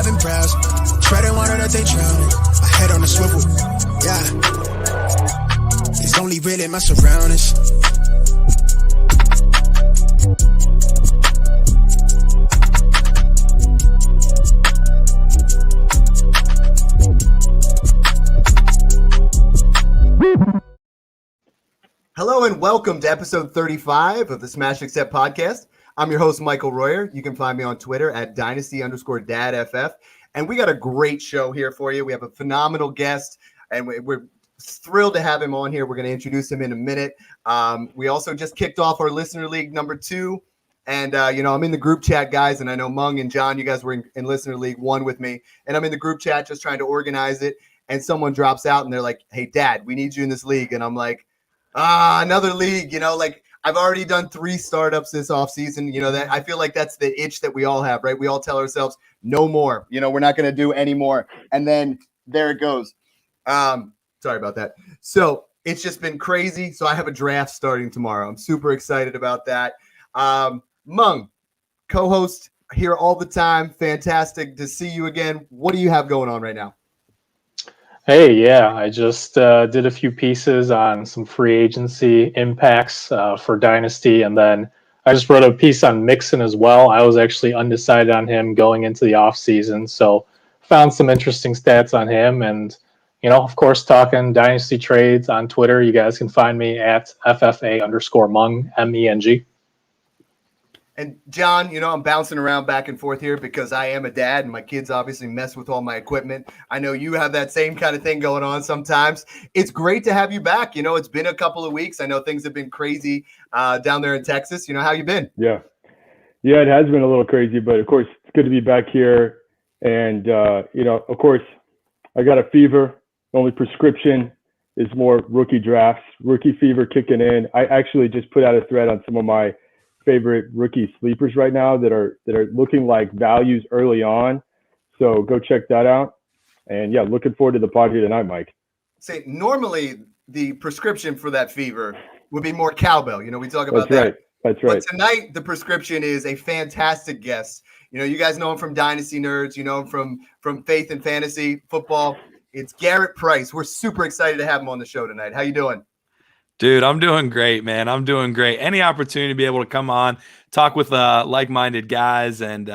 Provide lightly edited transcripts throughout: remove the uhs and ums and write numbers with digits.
living proud. Treading water that they drowning. My head on the swivel. Yeah. It's only really my surroundings. Hello and welcome to episode 35 of the Smash Accept podcast. I'm your host, Michael Royer. You can find me on Twitter at dynasty_dadff. And we got a great show here for you. We have a phenomenal guest, and we're thrilled to have him on here. We're going to introduce him in a minute. We also just kicked off our Listener League number 2. And, I'm in the group chat, guys, and I know Mung and John, you guys were in Listener League 1 with me. And I'm in the group chat just trying to organize it. And someone drops out, and they're like, hey, Dad, we need you in this league. And I'm like, another league, I've already done 3 startups this offseason. That I feel like that's the itch that we all have, right? We all tell ourselves, no more, we're not going to do any more. And then there it goes. Sorry about that. So it's just been crazy. So I have a draft starting tomorrow. I'm super excited about that. Mung, co-host here all the time. Fantastic to see you again. What do you have going on right now? Hey, yeah, I just did a few pieces on some free agency impacts for Dynasty, and then I just wrote a piece on Mixon as well. I was actually undecided on him going into the offseason, so found some interesting stats on him, and, of course, talking Dynasty trades on Twitter. You guys can find me at FFA_Mung, MENG. And John, I'm bouncing around back and forth here because I am a dad and my kids obviously mess with all my equipment. I know you have that same kind of thing going on sometimes. It's great to have you back. It's been a couple of weeks. I know things have been crazy down there in Texas. How you been? Yeah, it has been a little crazy, but of course it's good to be back here. And, of course, I got a fever. The only prescription is more rookie drafts, rookie fever kicking in. I actually just put out a thread on some of my favorite rookie sleepers right now that are looking like values early on. So go check that out. And yeah, looking forward to the pod here tonight, Mike. Say, normally the prescription for that fever would be more cowbell. We talk about that. That's right. But tonight the prescription is a fantastic guest. You guys know him from Dynasty Nerds. You know him from Faith and Fantasy Football. It's Garret Price. We're super excited to have him on the show tonight. How you doing? Dude, I'm doing great, man. I'm doing great. Any opportunity to be able to come on, talk with like-minded guys, and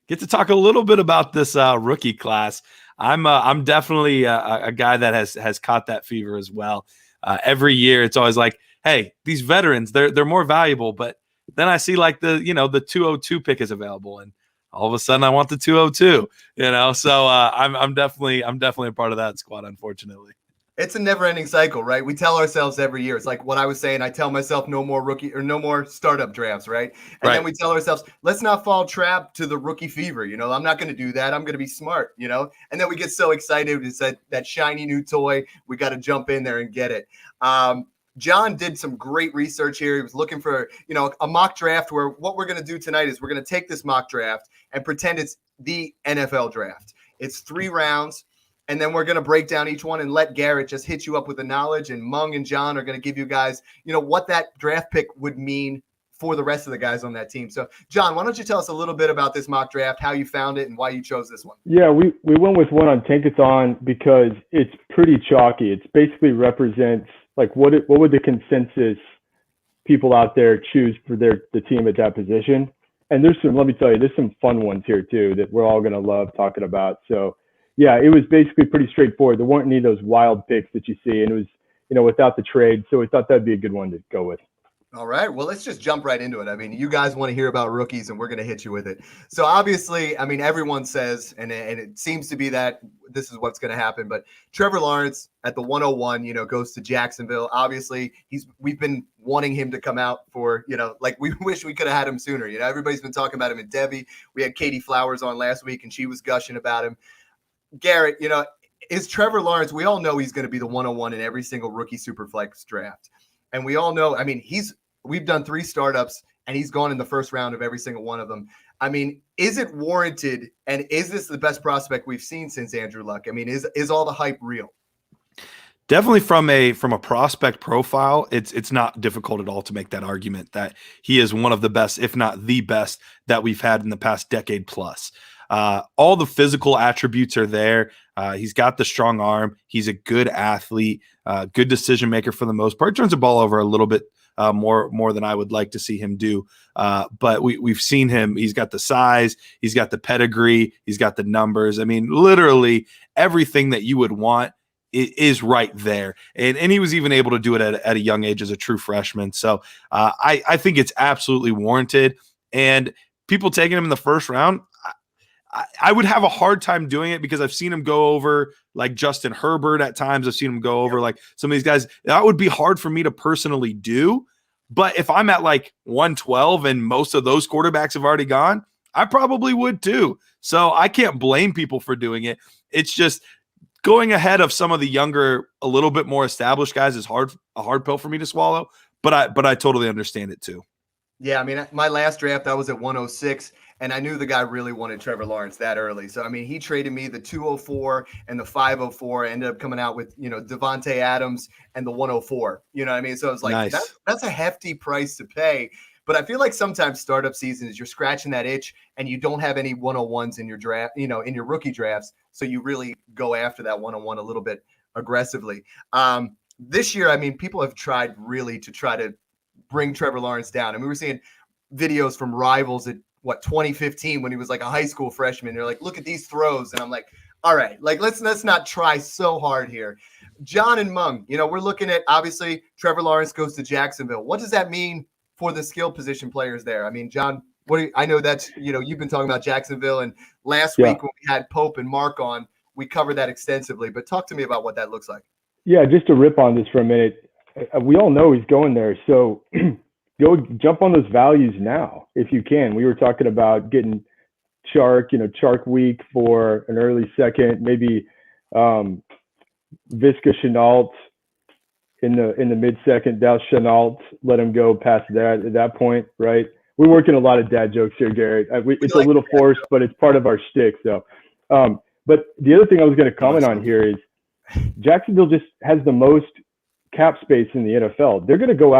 get to talk a little bit about this rookie class. I'm definitely a guy that has caught that fever as well. Every year, it's always like, hey, these veterans, they're more valuable. But then I see like the 202 pick is available, and all of a sudden I want the 202. So I'm definitely a part of that squad, unfortunately. It's a never-ending cycle, right? We tell ourselves every year. It's like what I was saying. I tell myself no more rookie or no more startup drafts, right? And then we tell ourselves, let's not fall trap to the rookie fever. I'm not going to do that. I'm going to be smart, And then we get so excited. It's that shiny new toy. We got to jump in there and get it. John did some great research here. He was looking for, a mock draft where what we're going to do tonight is we're going to take this mock draft and pretend it's the NFL draft. It's 3 rounds. And then we're going to break down each one and let Garret just hit you up with the knowledge. And Mung and John are going to give you guys, what that draft pick would mean for the rest of the guys on that team. So, John, why don't you tell us a little bit about this mock draft, how you found it, and why you chose this one? Yeah, we went with one on Tankathon because it's pretty chalky. It basically represents, like, what would the consensus people out there choose for the team at that position. And there's some fun ones here, too, that we're all going to love talking about. So, yeah, it was basically pretty straightforward. There weren't any of those wild picks that you see, and it was, without the trade. So we thought that'd be a good one to go with. All right. Well, let's just jump right into it. I mean, you guys want to hear about rookies, and we're going to hit you with it. So obviously, I mean, everyone says, and it seems to be that this is what's going to happen, but Trevor Lawrence at the 101, goes to Jacksonville. Obviously, we've been wanting him to come out for, like we wish we could have had him sooner. Everybody's been talking about him in Debbie. We had Katie Flowers on last week, and she was gushing about him. Garret, is Trevor Lawrence, we all know he's going to be the 101 in every single rookie Superflex draft. And we all know, I mean, we've done 3 startups and he's gone in the first round of every single one of them. I mean, is it warranted? And is this the best prospect we've seen since Andrew Luck? I mean, is all the hype real? Definitely from a prospect profile, it's not difficult at all to make that argument that he is one of the best, if not the best, that we've had in the past decade plus. All the physical attributes are there. He's got the strong arm. He's a good athlete, good decision maker for the most part. Turns the ball over a little bit more than I would like to see him do. But we've seen him. He's got the size. He's got the pedigree. He's got the numbers. I mean, literally everything that you would want is right there. And he was even able to do it at a young age as a true freshman. So I think it's absolutely warranted. And people taking him in the first round, I would have a hard time doing it because I've seen him go over like Justin Herbert at times. I've seen him go over like some of these guys. That would be hard for me to personally do. But if I'm at like 112 and most of those quarterbacks have already gone, I probably would too. So I can't blame people for doing it. It's just going ahead of some of the younger, a little bit more established guys is a hard pill for me to swallow. But I totally understand it too. Yeah, I mean, my last draft, I was at 106, and I knew the guy really wanted Trevor Lawrence that early. So, I mean, he traded me the 204 and the 504, ended up coming out with, Devontae Adams and the 104. You know what I mean? So, it's like, Nice. that's a hefty price to pay. But I feel like sometimes startup seasons, you're scratching that itch and you don't have any 101s in your draft, in your rookie drafts. So you really go after that 101 a little bit aggressively. This year, I mean, people have tried really to try to bring Trevor Lawrence down. I mean, we're seeing videos from rivals at 2015 when he was like a high school freshman. They're like, look at these throws. And I'm like, all right, like let's not try so hard here. John and Mung, we're looking at, obviously, Trevor Lawrence goes to Jacksonville. What does that mean for the skill position players there? I mean, John, I know that's, you've been talking about Jacksonville, and last week when we had Pope and Mark on, we covered that extensively, but talk to me about what that looks like. Yeah, just to rip on this for a minute. We all know he's going there. So go jump on those values now if you can. We were talking about getting Chark, Chark week for an early second, maybe Visca Chenault in the mid-second. Dow Chenault, let him go past that at that point, right? We're working a lot of dad jokes here, Garrett. It's a little forced, but it's part of our shtick. So, but the other thing I was going to comment on here is Jacksonville just has the most cap space in the NFL. They're going to go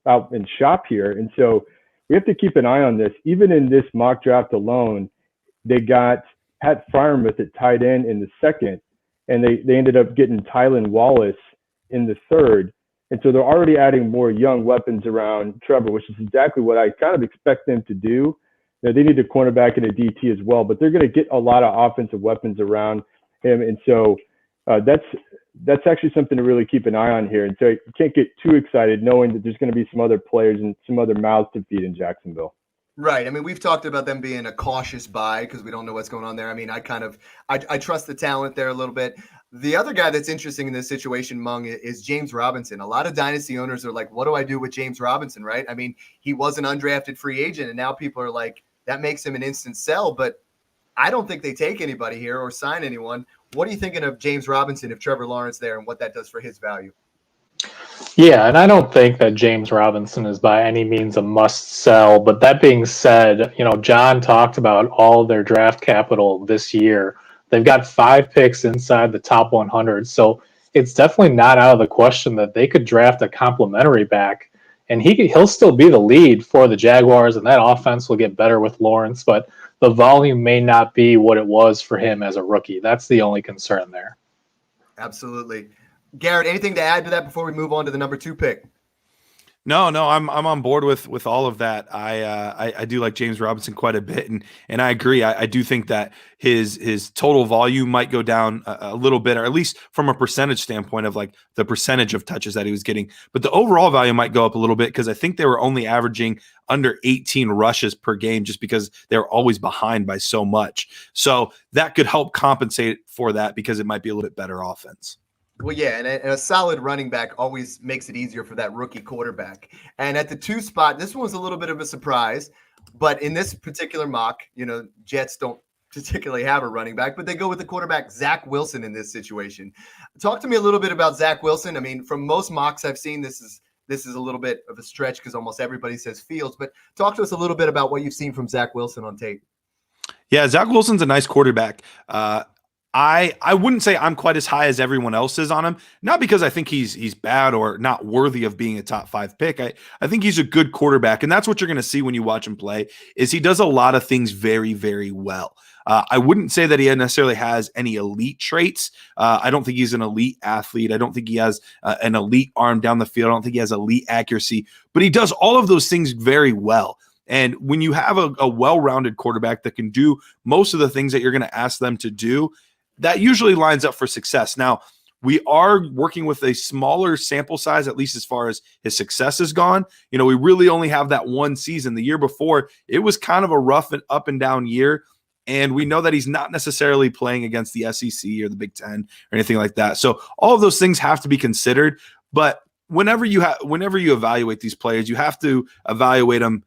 out and shop here. And so we have to keep an eye on this. Even in this mock draft alone, they got Pat Freiermuth at tight end in the second, and they ended up getting Tylan Wallace in the third. And so they're already adding more young weapons around Trevor, which is exactly what I kind of expect them to do. Now, they need a cornerback and a DT as well, but they're going to get a lot of offensive weapons around him. And so that's actually something to really keep an eye on here. And so you can't get too excited knowing that there's going to be some other players and some other mouths to feed in Jacksonville. Right. I mean, we've talked about them being a cautious buy because we don't know what's going on there. I mean, I trust the talent there a little bit. The other guy that's interesting in this situation, Mung, is James Robinson. A lot of dynasty owners are like, what do I do with James Robinson, right? I mean, he was an undrafted free agent, and now people are like, that makes him an instant sell, but I don't think they take anybody here or sign anyone. What are you thinking of James Robinson if Trevor Lawrence there and what that does for his value? Yeah, and I don't think that James Robinson is by any means a must sell. But that being said, John talked about all of their draft capital this year. They've got 5 picks inside the top 100. So it's definitely not out of the question that they could draft a complimentary back. And he'll still be the lead for the Jaguars, and that offense will get better with Lawrence. But the volume may not be what it was for him as a rookie. That's the only concern there. Absolutely. Garrett, anything to add to that before we move on to the number 2 pick? No, I'm on board with all of that. I do like James Robinson quite a bit, and I agree. I do think that his total volume might go down a little bit, or at least from a percentage standpoint of like the percentage of touches that he was getting. But the overall value might go up a little bit because I think they were only averaging under 18 rushes per game just because they were always behind by so much. So that could help compensate for that because it might be a little bit better offense. Well, yeah, and a solid running back always makes it easier for that rookie quarterback. And at the 2 spot, this one was a little bit of a surprise, but in this particular mock, Jets don't particularly have a running back, but they go with the quarterback Zach Wilson in this situation. Talk to me a little bit about Zach Wilson. I mean, from most mocks I've seen, this is a little bit of a stretch because almost everybody says Fields, but talk to us a little bit about what you've seen from Zach Wilson on tape. Yeah, Zach Wilson's a nice quarterback. I wouldn't say I'm quite as high as everyone else is on him, not because I think he's bad or not worthy of being a top 5 pick. I think he's a good quarterback, and that's what you're going to see when you watch him play, is he does a lot of things very, very well. I wouldn't say that he necessarily has any elite traits. I don't think he's an elite athlete. I don't think he has an elite arm down the field. I don't think he has elite accuracy, but he does all of those things very well. And when you have a well-rounded quarterback that can do most of the things that you're going to ask them to do, that usually lines up for success. Now, we are working with a smaller sample size, at least as far as his success is gone. You know, we really only have that one season. The year before, it was kind of a rough and up and down year. And we know that he's not necessarily playing against the SEC or the Big Ten or anything like that. So all of those things have to be considered. But whenever you evaluate these players, you have to evaluate them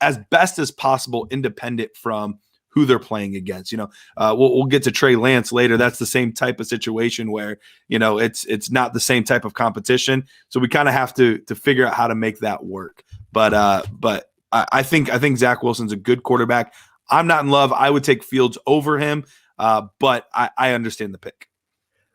as best as possible, independent from who they're playing against. You know, we'll get to Trey Lance later. That's the same type of situation where, you know, it's not the same type of competition. So we kind of have to figure out how to make that work. But I think Zach Wilson's a good quarterback. I'm not in love. I would take Fields over him, but I understand the pick.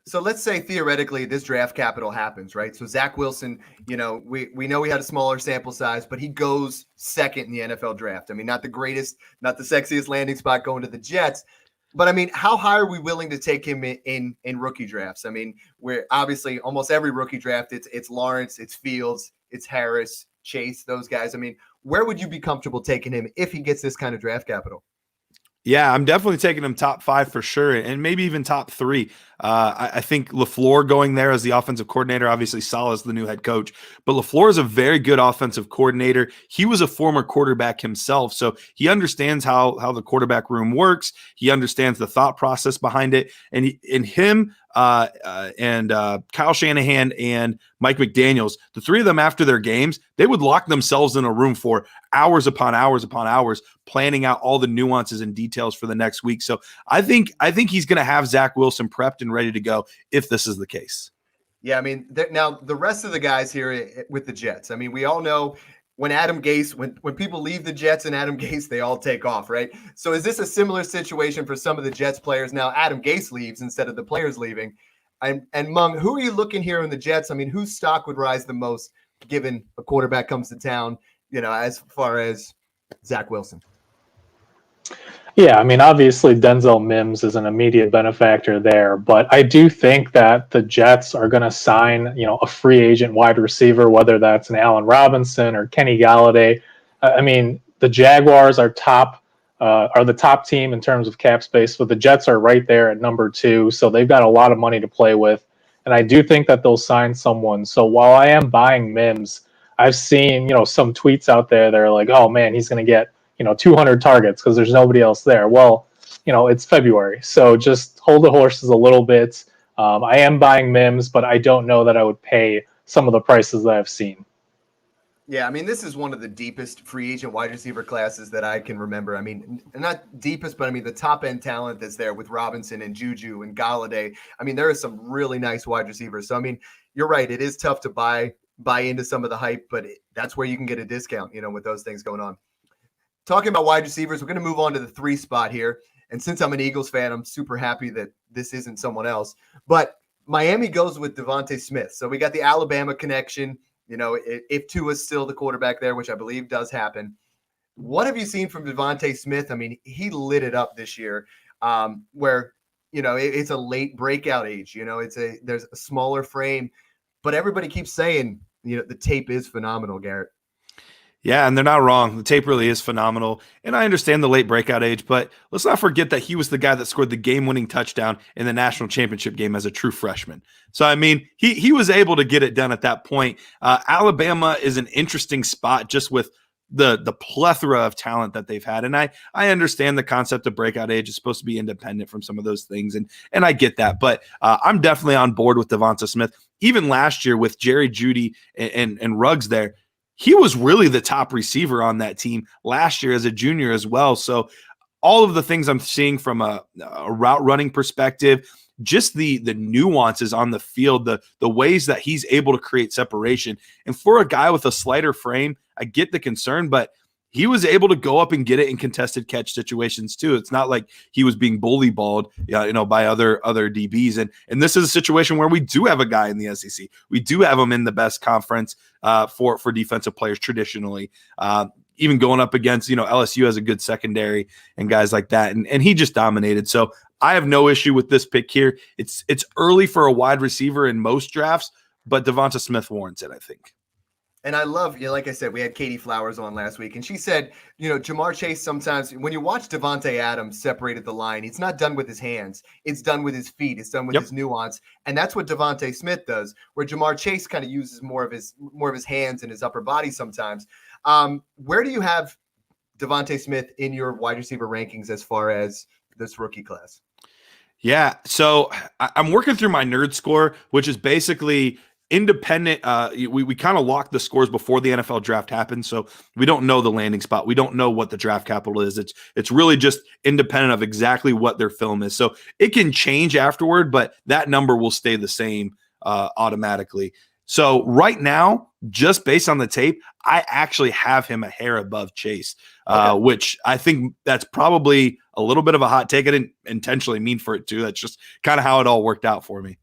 So let's say theoretically this draft capital happens, right? So Zach Wilson, you know, we know we had a smaller sample size, but he goes second in the NFL draft. I mean, not the greatest, not the sexiest landing spot going to the Jets, but I mean, how high are we willing to take him in rookie drafts? I mean, we're obviously almost every rookie draft, it's Lawrence, it's Fields, it's Harris, Chase, those guys. I mean, where would you be comfortable taking him if he gets this kind of draft capital? Yeah, I'm definitely taking him top 5 for sure, and maybe even top 3. I think LaFleur going there as the offensive coordinator, obviously Saleh's the new head coach, but LaFleur is a very good offensive coordinator. He was a former quarterback himself, so he understands how the quarterback room works. He understands the thought process behind it, and him and Kyle Shanahan and Mike McDaniels, the three of them after their games, they would lock themselves in a room for hours upon hours upon hours, planning out all the nuances and details for the next week. So I think he's going to have Zach Wilson prepped and ready to go if this is the case. Yeah, I mean, now the rest of the guys here with the Jets, I mean, we all know when Adam Gase, when people leave the Jets and Adam Gase, they all take off, right? So is this a similar situation for some of the Jets players? Now Adam Gase leaves instead of the players leaving. And Mung, who are you looking here in the Jets? I mean, whose stock would rise the most given a quarterback comes to town, you know, as far as Zach Wilson? Yeah, I mean, obviously Denzel Mims is an immediate benefactor there, but I do think that the Jets are going to sign, you know, a free agent wide receiver, whether that's an Allen Robinson or Kenny Galladay. I mean, the Jaguars are the top team in terms of cap space, but the Jets are right there at number 2, so they've got a lot of money to play with, and I do think that they'll sign someone. So while I am buying Mims, I've seen, you know, some tweets out there that are like, oh man, he's going to get, you know, 200 targets because there's nobody else there. Well, you know, it's February, so just hold the horses a little bit. I am buying Mims, but I don't know that I would pay some of the prices that I've seen. Yeah, I mean, this is one of the deepest free agent wide receiver classes that I can remember. I mean, not deepest, but I mean, the top end talent that's there with Robinson and Juju and Galladay. I mean, there is some really nice wide receivers. So, I mean, you're right. It is tough to buy into some of the hype, but that's where you can get a discount, you know, with those things going on. Talking about wide receivers, we're going to move on to the 3 spot here. And since I'm an Eagles fan, I'm super happy that this isn't someone else. But Miami goes with Devontae Smith. So we got the Alabama connection. You know, if Tua's still the quarterback there, which I believe does happen. What have you seen from Devontae Smith? I mean, he lit it up this year where, you know, it's a late breakout age. You know, there's a smaller frame. But everybody keeps saying, you know, the tape is phenomenal, Garrett. Yeah, and they're not wrong. The tape really is phenomenal. And I understand the late breakout age, but let's not forget that he was the guy that scored the game-winning touchdown in the national championship game as a true freshman. So, I mean, he was able to get it done at that point. Alabama is an interesting spot just with the plethora of talent that they've had. And I understand the concept of breakout age is supposed to be independent from some of those things, and I get that. But I'm definitely on board with Devonta Smith. Even last year with Jerry Jeudy and Ruggs there, he was really the top receiver on that team last year as a junior as well. So all of the things I'm seeing from a route running perspective, just the nuances on the field, the ways that he's able to create separation. And for a guy with a slighter frame, I get the concern, but he was able to go up and get it in contested catch situations too. It's not like he was being bully balled, by other DBs. And this is a situation where we do have a guy in the SEC. We do have him in the best conference for defensive players traditionally. Even going up against, LSU has a good secondary and guys like that. And he just dominated. So I have no issue with this pick here. It's early for a wide receiver in most drafts, but Devonta Smith warrants it, I think. And I love, like I said, we had Katie Flowers on last week, and she said, Jamar Chase, sometimes when you watch Devontae Adams separated the line, it's not done with his hands. It's done with his feet. It's done with his nuance. And that's what Devontae Smith does, where Jamar Chase kind of uses more of his hands and his upper body sometimes. Where do you have Devontae Smith in your wide receiver rankings as far as this rookie class? Yeah, so I'm working through my nerd score, which is basically independent. We kind of lock the scores before the NFL draft happens, so we don't know the landing spot. We don't know what the draft capital is. It's really just independent of exactly what their film is. So it can change afterward, but that number will stay the same automatically. So right now, just based on the tape, I actually have him a hair above Chase, which I think that's probably a little bit of a hot take. I didn't intentionally mean for it to. That's just kind of how it all worked out for me.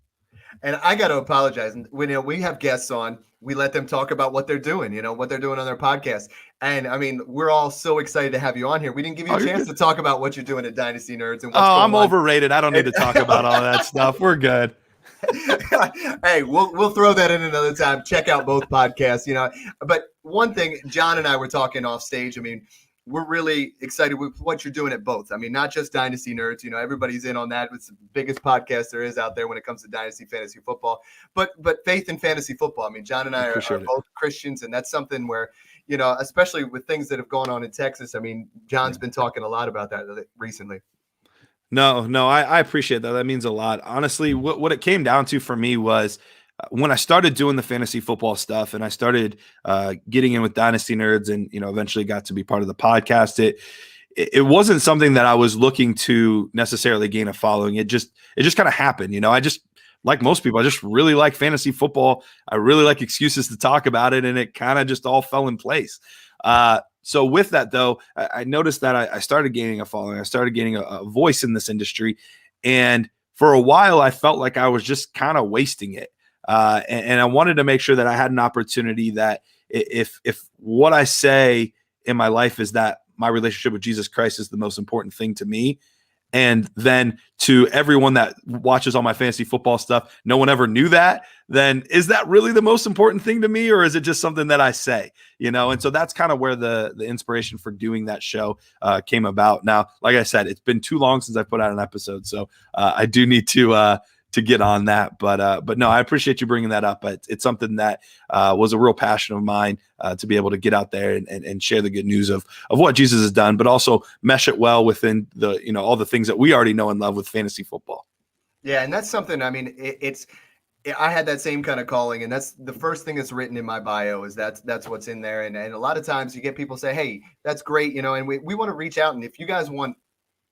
And I got to apologize. When we have guests on, we let them talk about what they're doing, what they're doing on their podcast. And I mean, we're all so excited to have you on here. We didn't give you a chance to talk about what you're doing at Dynasty Nerds and what's going I'm overrated. I don't need to talk about all that stuff. We're good. Hey, we'll throw that in another time. Check out both podcasts, But one thing, John and I were talking off stage. I mean, we're really excited with what you're doing at both. I mean, not just Dynasty Nerds, everybody's in on that. It's the biggest podcast there is out there when it comes to Dynasty Fantasy Football, but faith in fantasy football. I mean, John and I are both Christians, and that's something where, especially with things that have gone on in Texas. I mean, John's been talking a lot about that recently. No, I appreciate that. That means a lot. Honestly, what it came down to for me was when I started doing the fantasy football stuff and I started getting in with Dynasty Nerds and, eventually got to be part of the podcast, it wasn't something that I was looking to necessarily gain a following. It just kind of happened. I just, like most people, I just really like fantasy football. I really like excuses to talk about it. And it kind of just all fell in place. So with that, though, I noticed that I started gaining a following. I started gaining a voice in this industry. And for a while, I felt like I was just kind of wasting it. And I wanted to make sure that I had an opportunity that if what I say in my life is that my relationship with Jesus Christ is the most important thing to me, and then to everyone that watches all my fantasy football stuff, no one ever knew that, then is that really the most important thing to me, or is it just something that I say, And so that's kind of where the inspiration for doing that show came about. Now, like I said, it's been too long since I put out an episode, so I do need to get on that. But no, I appreciate you bringing that up. It's something that was a real passion of mine to be able to get out there and share the good news of what Jesus has done, but also mesh it well within the, all the things that we already know and love with fantasy football. Yeah. And that's something, I mean, I had that same kind of calling, and that's the first thing that's written in my bio is that's what's in there. And a lot of times you get people say, hey, that's great. And we want to reach out. And if you guys want,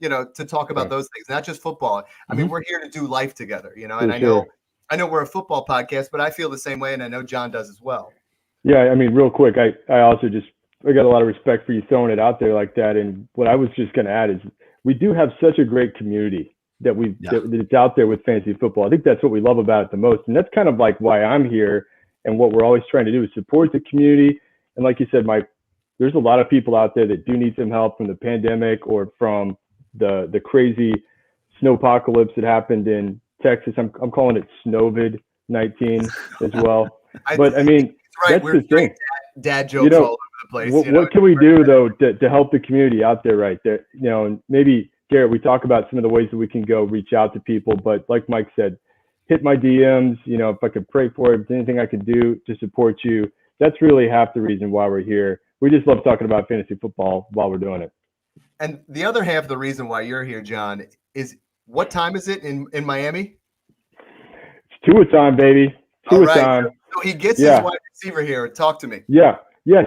to talk about those things, not just football. I mean, we're here to do life together, and I know we're a football podcast, but I feel the same way. And I know John does as well. Yeah. I mean, real quick, I also I got a lot of respect for you throwing it out there like that. And what I was just going to add is we do have such a great community that that's out there with fantasy football. I think that's what we love about it the most. And that's kind of like why I'm here and what we're always trying to do is support the community. And like you said, Mike, there's a lot of people out there that do need some help from the pandemic or from the crazy snowpocalypse that happened in Texas. I'm calling it Snowvid-19 as well. But I mean, that's the thing. Dad jokes all over the place. What can we do though to help the community out there right there? And maybe Garrett, we talk about some of the ways that we can go reach out to people, but like Mike said, hit my DMs, if I could pray for it, if there's anything I could do to support you. That's really half the reason why we're here. We just love talking about fantasy football while we're doing it. And the other half of the reason why you're here, John, is what time is it in Miami? It's 2 time, baby. 2 time. So he gets his wide receiver here. Talk to me. Yeah.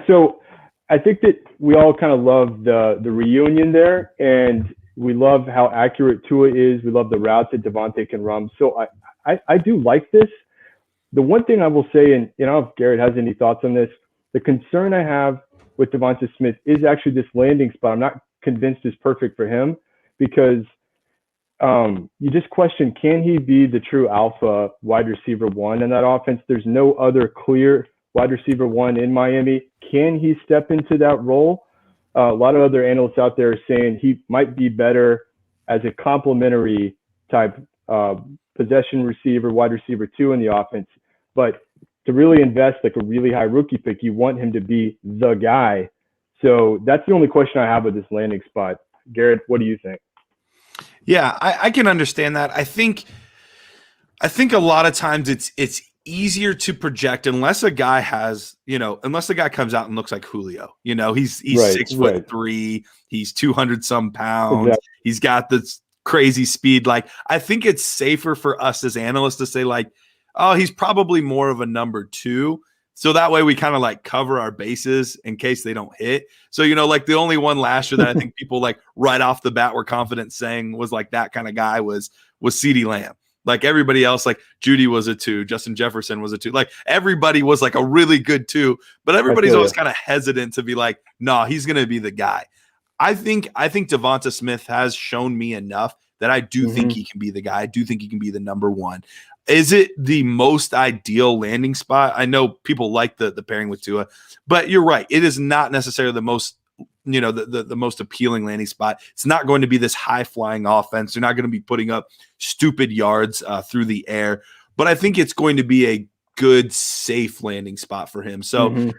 So I think that we all kind of love the reunion there, and we love how accurate Tua is. We love the routes that Devontae can run. So I do like this. The one thing I will say, and if Garrett has any thoughts on this, the concern I have with Devonta Smith is actually this landing spot. I'm not convinced is perfect for him because you just question, can he be the true alpha wide receiver one in that offense? There's no other clear wide receiver one in Miami. Can he step into that role? A lot of other analysts out there are saying he might be better as a complementary type possession receiver, wide receiver two in the offense. But to really invest like a really high rookie pick, you want him to be the guy. So that's the only question I have with this landing spot. Garrett, what do you think? Yeah, I can understand that. I think a lot of times it's easier to project unless a guy has, unless the guy comes out and looks like Julio. He's Right, 6'3", he's 200 some pounds, Exactly. he's got this crazy speed. Like, I think it's safer for us as analysts to say like, oh, he's probably more of a number 2. So that way we kind of like cover our bases in case they don't hit. So, like the only one last year that I think people like right off the bat were confident saying was like that kind of guy was CeeDee Lamb. Like everybody else, like Judy was a 2, Justin Jefferson was a 2. Like everybody was like a really good 2, but everybody's always kind of hesitant to be like, no, he's going to be the guy. I think Devonta Smith has shown me enough that I do think he can be the guy. I do think he can be the number 1. Is it the most ideal landing spot? I know people like the pairing with Tua, but you're right. It is not necessarily the most, the most appealing landing spot. It's not going to be this high flying offense. They're not going to be putting up stupid yards through the air, but I think it's going to be a good, safe landing spot for him. So,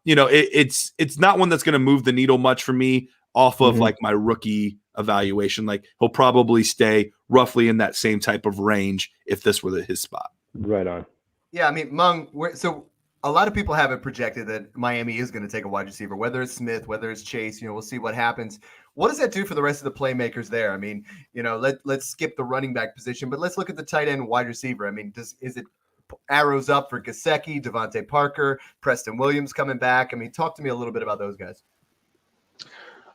it's not one that's going to move the needle much for me off of like my rookie evaluation. Like he'll probably stay roughly in that same type of range if this were his spot. Right on. Yeah, I mean, Mung, so a lot of people have it projected that Miami is going to take a wide receiver, whether it's Smith, whether it's Chase, we'll see what happens. What does that do for the rest of the playmakers there? I mean, let's skip the running back position, but let's look at the tight end wide receiver. I mean, is it arrows up for Gesicki, Devontae Parker, Preston Williams coming back? I mean, talk to me a little bit about those guys.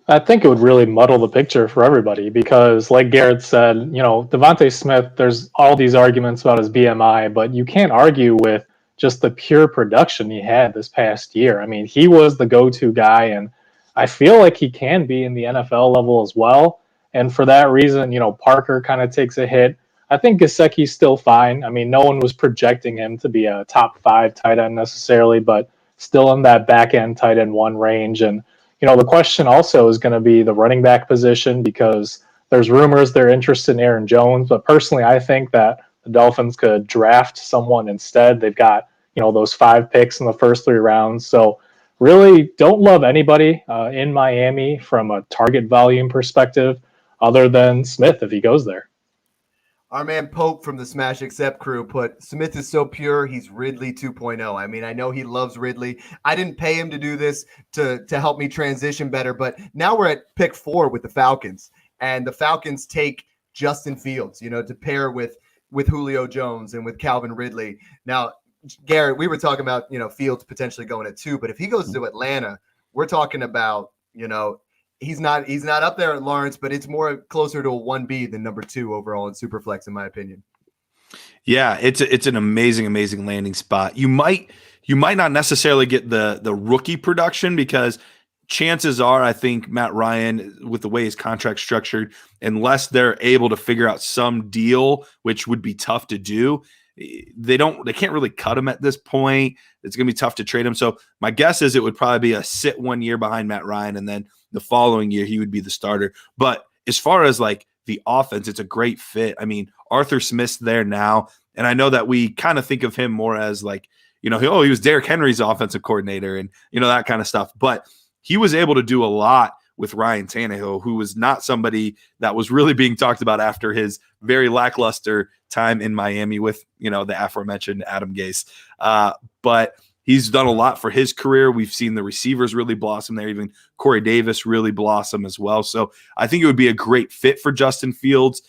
I think it would really muddle the picture for everybody because, like Garrett said, Devonta Smith, there's all these arguments about his BMI, but you can't argue with just the pure production he had this past year. I mean, he was the go-to guy, and I feel like he can be in the NFL level as well. And for that reason, Parker kind of takes a hit. I think Gesicki's still fine. I mean, no one was projecting him to be a top 5 tight end necessarily, but still in that back end tight end 1 range. And the question also is going to be the running back position because there's rumors they're interested in Aaron Jones. But personally, I think that the Dolphins could draft someone instead. They've got, those 5 picks in the first 3 rounds. So really don't love anybody in Miami from a target volume perspective other than Smith if he goes there. Our man Pope from the Smash Accept crew put, Smith is so pure, he's Ridley 2.0. I mean, I know he loves Ridley. I didn't pay him to do this to help me transition better, but now we're at pick 4 with the Falcons, and the Falcons take Justin Fields, to pair with Julio Jones and with Calvin Ridley. Now, Garrett, we were talking about, Fields potentially going at 2, but if he goes to Atlanta, we're talking about, he's not up there at Lawrence, but it's more closer to a 1B than number 2 overall in Superflex, in my opinion. Yeah, it's an amazing landing spot. You might not necessarily get the rookie production because chances are, I think Matt Ryan, with the way his contract's structured, unless they're able to figure out some deal, which would be tough to do, they can't really cut him at this point. It's going to be tough to trade him. So my guess is it would probably be a sit 1 year behind Matt Ryan, and then the following year he would be the starter. But as far as like the offense, it's a great fit. I mean, Arthur Smith's there now, and I know that we kind of think of him more as like, he was Derrick Henry's offensive coordinator and, that kind of stuff. But he was able to do a lot with Ryan Tannehill, who was not somebody that was really being talked about after his very lackluster time in Miami with, the aforementioned Adam Gase. But he's done a lot for his career. We've seen the receivers really blossom there. Even Corey Davis really blossom as well. So I think it would be a great fit for Justin Fields.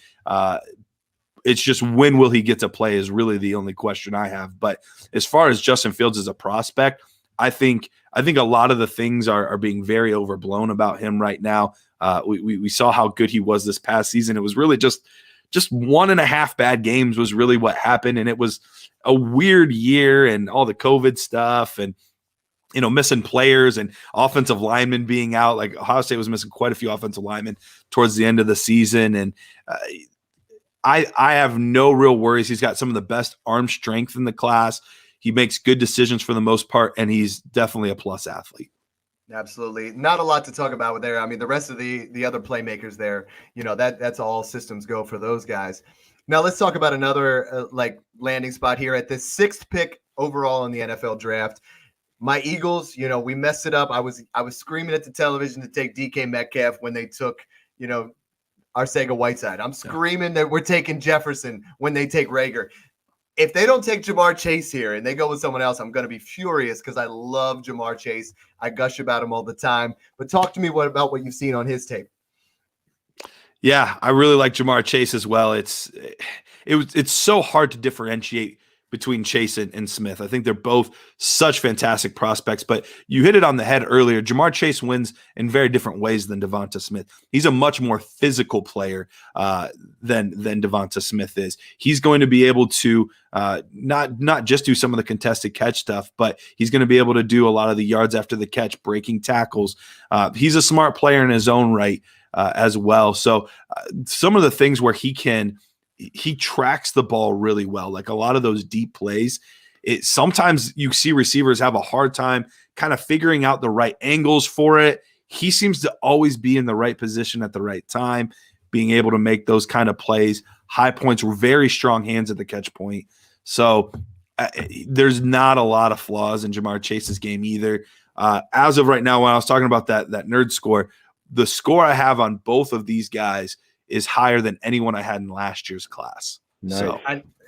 It's just when will he get to play is really the only question I have. But as far as Justin Fields as a prospect, I think a lot of the things are being very overblown about him right now. We saw how good he was this past season. It was really just 1.5 bad games was really what happened. And it was a weird year and all the COVID stuff. And missing players and offensive linemen being out. Like Ohio State was missing quite a few offensive linemen towards the end of the season. And I have no real worries. He's got some of the best arm strength in the class. He makes good decisions for the most part, and he's definitely a plus athlete. Absolutely. Not a lot to talk about there. I mean, the rest of the other playmakers there, that's all systems go for those guys. Now let's talk about another landing spot here at the 6th pick overall in the NFL draft. My Eagles, we messed it up. I was screaming at the television to take DK Metcalf when they took, Arcega-Whiteside. I'm screaming that we're taking Jefferson when they take Rager. If they don't take Jamar Chase here and they go with someone else, I'm going to be furious because I love Jamar Chase. I gush about him all the time. But talk to me about what you've seen on his tape. Yeah, I really like Jamar Chase as well. It's so hard to differentiate between Chase and Smith. I think they're both such fantastic prospects, but you hit it on the head earlier. Jamar Chase wins in very different ways than Devonta Smith. He's a much more physical player than Devonta Smith is. He's going to be able to not just do some of the contested catch stuff, but he's going to be able to do a lot of the yards after the catch, breaking tackles. He's a smart player in his own right as well. So some of the things where he tracks the ball really well. Like a lot of those deep plays, sometimes you see receivers have a hard time kind of figuring out the right angles for it. He seems to always be in the right position at the right time, being able to make those kind of plays. High points, very strong hands at the catch point. So there's not a lot of flaws in Jamar Chase's game either. As of right now, when I was talking about that nerd score, the score I have on both of these guys is higher than anyone I had in last year's class. Nice. So,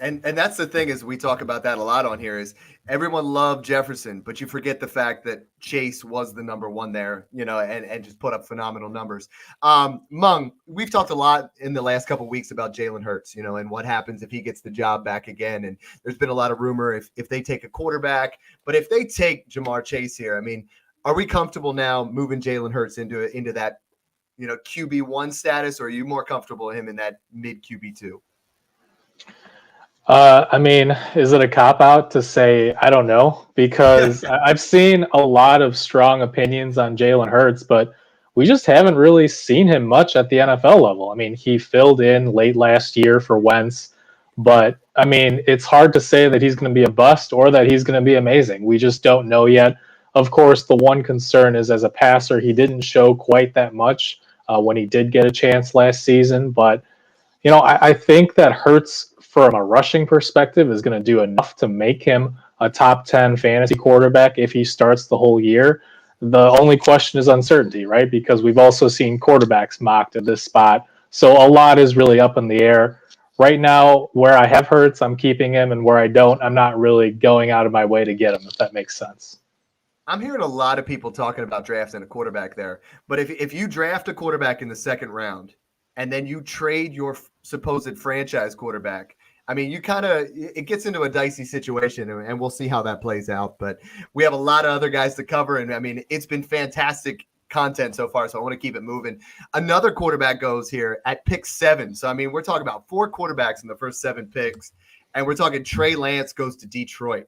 and that's the thing is we talk about that a lot on here is everyone loved Jefferson, but you forget the fact that Chase was the number one there, and just put up phenomenal numbers. Mung, we've talked a lot in the last couple of weeks about Jalen Hurts, and what happens if he gets the job back again. And there's been a lot of rumor if they take a quarterback, but if they take Jamar Chase here, I mean, are we comfortable now moving Jalen Hurts into that, QB1 status, or are you more comfortable with him in that mid QB2? I mean, is it a cop-out to say I don't know? Because I've seen a lot of strong opinions on Jalen Hurts, but we just haven't really seen him much at the NFL level. I mean, he filled in late last year for Wentz, but I mean, it's hard to say that he's going to be a bust or that he's going to be amazing. We just don't know yet. Of course, the one concern is as a passer, he didn't show quite that much when he did get a chance last season. But, I think that Hurts, from a rushing perspective, is going to do enough to make him a top 10 fantasy quarterback if he starts the whole year. The only question is uncertainty, right? Because we've also seen quarterbacks mocked at this spot. So a lot is really up in the air. Right now, where I have Hurts, I'm keeping him, and where I don't, I'm not really going out of my way to get him, if that makes sense. I'm hearing a lot of people talking about drafting a quarterback there. But if you draft a quarterback in the 2nd round and then you trade your supposed franchise quarterback, I mean, it gets into a dicey situation, and we'll see how that plays out. But we have a lot of other guys to cover, and I mean, it's been fantastic content so far, so I want to keep it moving. Another quarterback goes here at pick 7. So, I mean, we're talking about 4 quarterbacks in the first 7 picks, and we're talking Trey Lance goes to Detroit.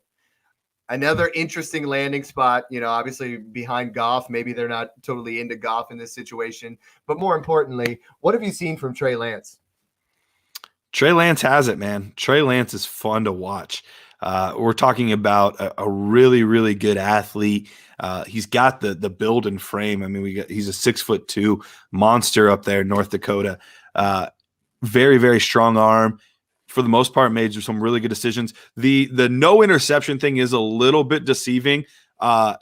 Another interesting landing spot, obviously behind Goff. Maybe they're not totally into Goff in this situation. But more importantly, what have you seen from Trey Lance? Trey Lance has it, man. Trey Lance is fun to watch. We're talking about a really, really good athlete. He's got the build and frame. I mean, he's a 6'2" monster up there in North Dakota. Very, very strong arm. For the most part, made some really good decisions. The no interception thing is a little bit deceiving. I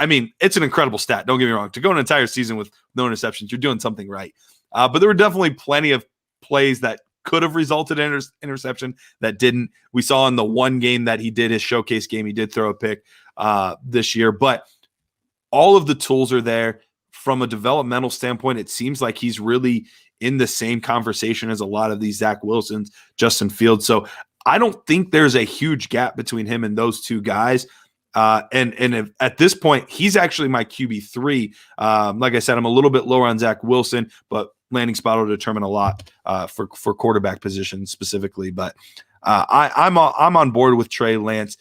mean, it's an incredible stat. Don't get me wrong. To go an entire season with no interceptions, you're doing something right. But there were definitely plenty of plays that could have resulted in interception that didn't. We saw in the one game that he did, his showcase game, he did throw a pick this year. But all of the tools are there. From a developmental standpoint, it seems like he's really in the same conversation as a lot of these Zach Wilsons, Justin Fields. So I don't think there's a huge gap between him and those two guys. And if, at this point, he's actually my QB3. Like I said, I'm a little bit lower on Zach Wilson, but landing spot will determine a lot for quarterback position specifically. But I'm on board with Trey Lance.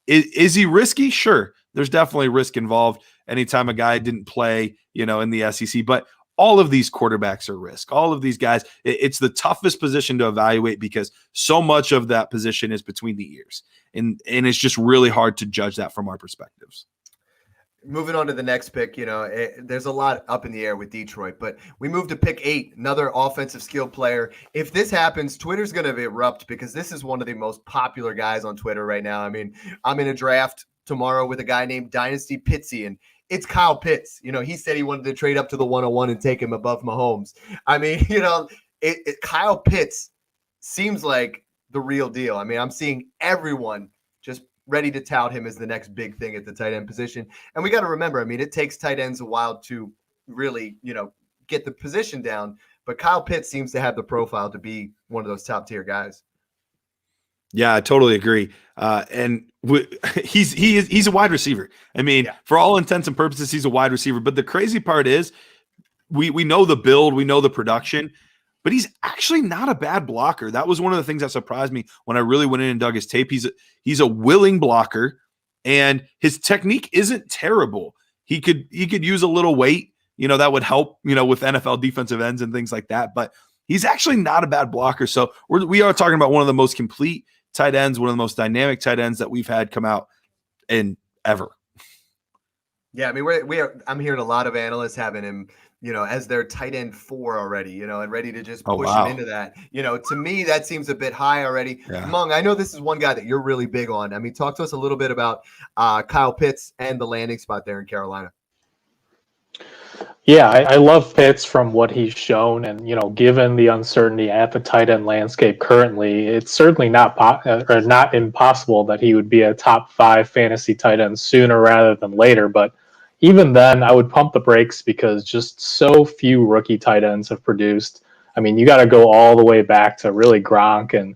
Is he risky? Sure. there's definitely risk involved anytime a guy didn't play, in the SEC. But all of these quarterbacks are risk. All of these guys, it's the toughest position to evaluate because so much of that position is between the ears. And it's just really hard to judge that from our perspectives. Moving on to the next pick, there's a lot up in the air with Detroit, but we moved to pick 8, another offensive skill player. If this happens, Twitter's going to erupt because this is one of the most popular guys on Twitter right now. I mean, I'm in a draft tomorrow with a guy named Dynasty Pitsy, and it's Kyle Pitts. He said he wanted to trade up to the 101 and take him above Mahomes. I mean, Kyle Pitts seems like the real deal. I mean, I'm seeing everyone just ready to tout him as the next big thing at the tight end position. And we got to remember, I mean, it takes tight ends a while to really, get the position down. But Kyle Pitts seems to have the profile to be one of those top tier guys. Yeah, I totally agree. He's a wide receiver. I mean, for all intents and purposes, he's a wide receiver. But the crazy part is we know the build, we know the production, but he's actually not a bad blocker. That was one of the things that surprised me when I really went in and dug his tape. He's a willing blocker, and his technique isn't terrible. He could use a little weight, that would help, with NFL defensive ends and things like that. But he's actually not a bad blocker. So we are talking about one of the most complete tight ends, one of the most dynamic tight ends that we've had come out in ever. Yeah, I mean, I'm hearing a lot of analysts having him, as their tight end 4 already, and ready to just push him into that. To me, that seems a bit high already. Yeah. Mung, I know this is one guy that you're really big on. I mean, talk to us a little bit about Kyle Pitts and the landing spot there in Carolina. Yeah, I love Pitts from what he's shown, and given the uncertainty at the tight end landscape currently, it's certainly not impossible that he would be a top 5 fantasy tight end sooner rather than later. But even then, I would pump the brakes because just so few rookie tight ends have produced. I mean, you got to go all the way back to really Gronk, and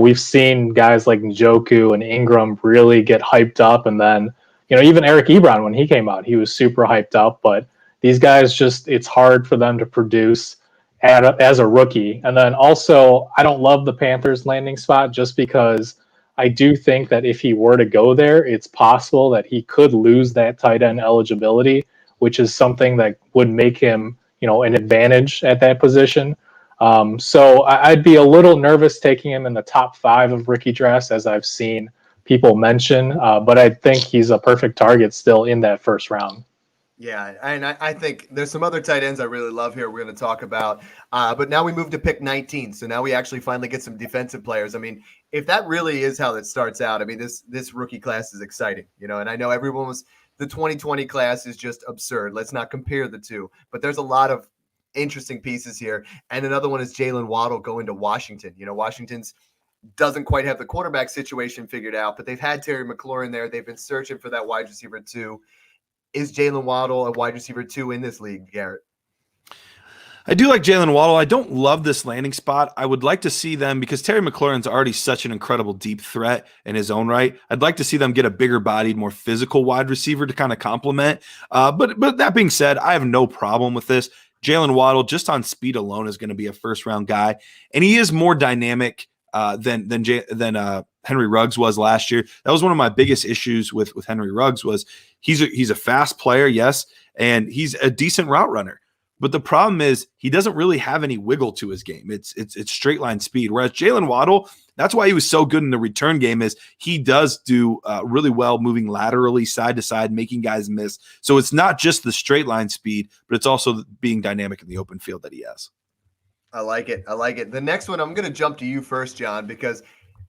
we've seen guys like Njoku and Ingram really get hyped up, and then even Eric Ebron when he came out, he was super hyped up, but these guys it's hard for them to produce as a rookie. And then also, I don't love the Panthers landing spot just because I do think that if he were to go there, it's possible that he could lose that tight end eligibility, which is something that would make him, an advantage at that position. So I'd be a little nervous taking him in the top 5 of rookie drafts, as I've seen people mention, but I think he's a perfect target still in that first round. Yeah, and I think there's some other tight ends I really love here we're going to talk about. But now we move to pick 19. So now we actually finally get some defensive players. I mean, if that really is how it starts out, I mean, this rookie class is exciting, and I know the 2020 class is just absurd. Let's not compare the two. But there's a lot of interesting pieces here. And another one is Jalen Waddle going to Washington. Washington's doesn't quite have the quarterback situation figured out, but they've had Terry McLaurin there. They've been searching for that wide receiver 2. Is Jalen Waddle a wide receiver 2 in this league, Garrett? I do like Jalen Waddle. I don't love this landing spot. I would like to see them, because Terry McLaurin's already such an incredible deep threat in his own right. I'd like to see them get a bigger bodied, more physical wide receiver to kind of complement. But that being said, I have no problem with this. Jalen Waddle, just on speed alone, is going to be a first round guy. And he is more dynamic than Henry Ruggs was last year. That was one of my biggest issues with Henry Ruggs was he's a fast player, yes, and he's a decent route runner. But the problem is he doesn't really have any wiggle to his game. It's straight line speed. Whereas Jalen Waddle, that's why he was so good in the return game, is he does do really well moving laterally, side to side, making guys miss. So it's not just the straight line speed, but it's also being dynamic in the open field that he has. I like it. The next one, I'm going to jump to you first, John, because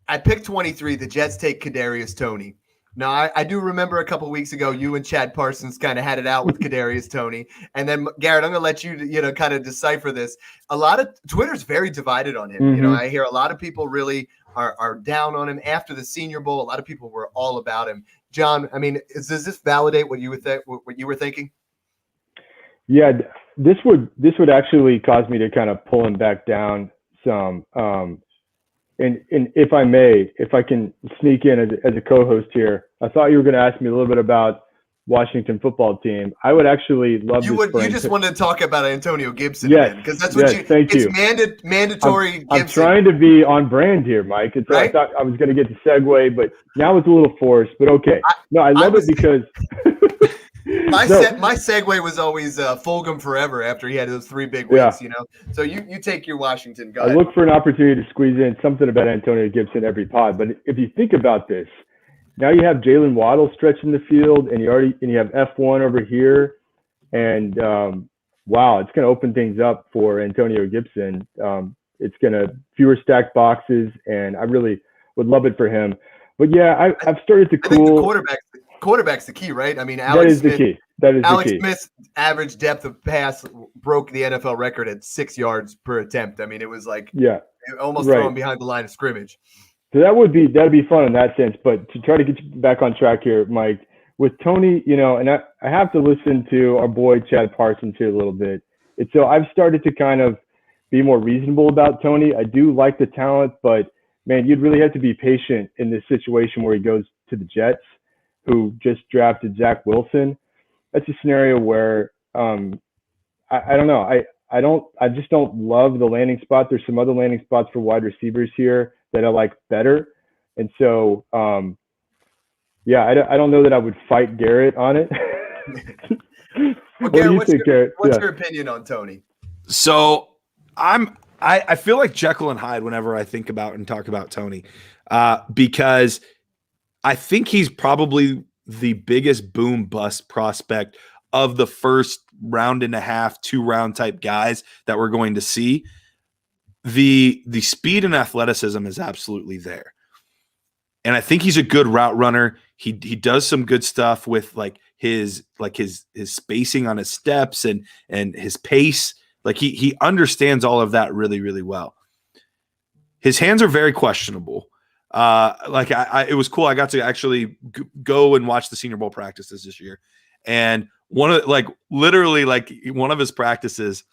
at pick 23, the Jets take Kadarius Toney. Now, I do remember a couple of weeks ago, you and Chad Parsons kind of had it out with Kadarius Toney. And then, Garrett, I'm going to let you, kind of decipher this. A lot of Twitter's very divided on him. Mm-hmm. I hear a lot of people really are down on him after the Senior Bowl. A lot of people were all about him. John, I mean, does this validate what you were thinking? Yeah, this would actually cause me to kind of pull him back down some. And if I can sneak in as a co-host here, I thought you were going to ask me a little bit about Washington football team. I would actually love you this. You just wanted to talk about Antonio Gibson, yes, because that's what thank you. It's mandatory. I'm trying to be on brand here, Mike. And so right? I thought I was going to get the segue, but now it's a little forced. But okay, I love it because my segue was always Fulgham forever after he had those 3 big wins. You know, so you take your Washington. Go ahead. I look for an opportunity to squeeze in something about Antonio Gibson every pod. But if you think about this. Now you have Jalen Waddle stretching the field, and you have F1 over here, and wow, it's going to open things up for Antonio Gibson. It's going to fewer stacked boxes, and I really would love it for him. But yeah, I've started to cool. I think the quarterback's the key, right? I mean, Alex Smith's average depth of pass broke the NFL record at 6 yards per attempt. I mean, it was like almost thrown behind the line of scrimmage. So that'd be fun in that sense. But to try to get you back on track here, Mike, with Tony, and I have to listen to our boy Chad Parsons here a little bit. And so I've started to kind of be more reasonable about Tony. I do like the talent, but man, you'd really have to be patient in this situation where he goes to the Jets, who just drafted Zach Wilson. That's a scenario where I don't know. I just don't love the landing spot. There's some other landing spots for wide receivers here that I like better. And so, I don't know that I would fight Garrett on it. Well, Garrett, what's your opinion on Tony? So I feel like Jekyll and Hyde whenever I think about and talk about Tony, because I think he's probably the biggest boom bust prospect of the first round and a half, 2-round type guys that we're going to see. The speed and athleticism is absolutely there. And I think he's a good route runner. He does some good stuff with his spacing on his steps and his pace. Like he understands all of that really, really well. His hands are very questionable. It was cool. I got to actually go and watch the Senior Bowl practices this year. And one of his practices,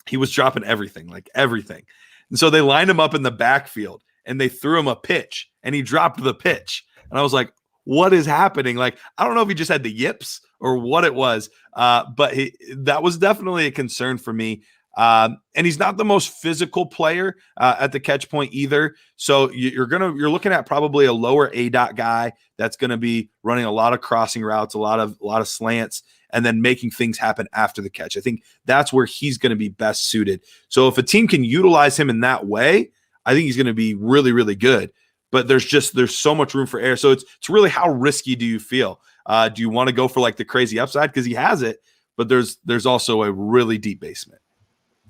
he was dropping everything. And so they lined him up in the backfield and they threw him a pitch and he dropped the pitch. And I was like, what is happening? I don't know if he just had the yips or what it was, but that was definitely a concern for me. And he's not the most physical player at the catch point either. So you're looking at probably a lower ADOT guy that's going to be running a lot of crossing routes, a lot of slants, and then making things happen after the catch. I think that's where he's going to be best suited. So if a team can utilize him in that way, I think he's going to be really, really good. But there's so much room for error. So it's really how risky do you feel? Do you want to go for the crazy upside? Because he has it, but there's also a really deep basement.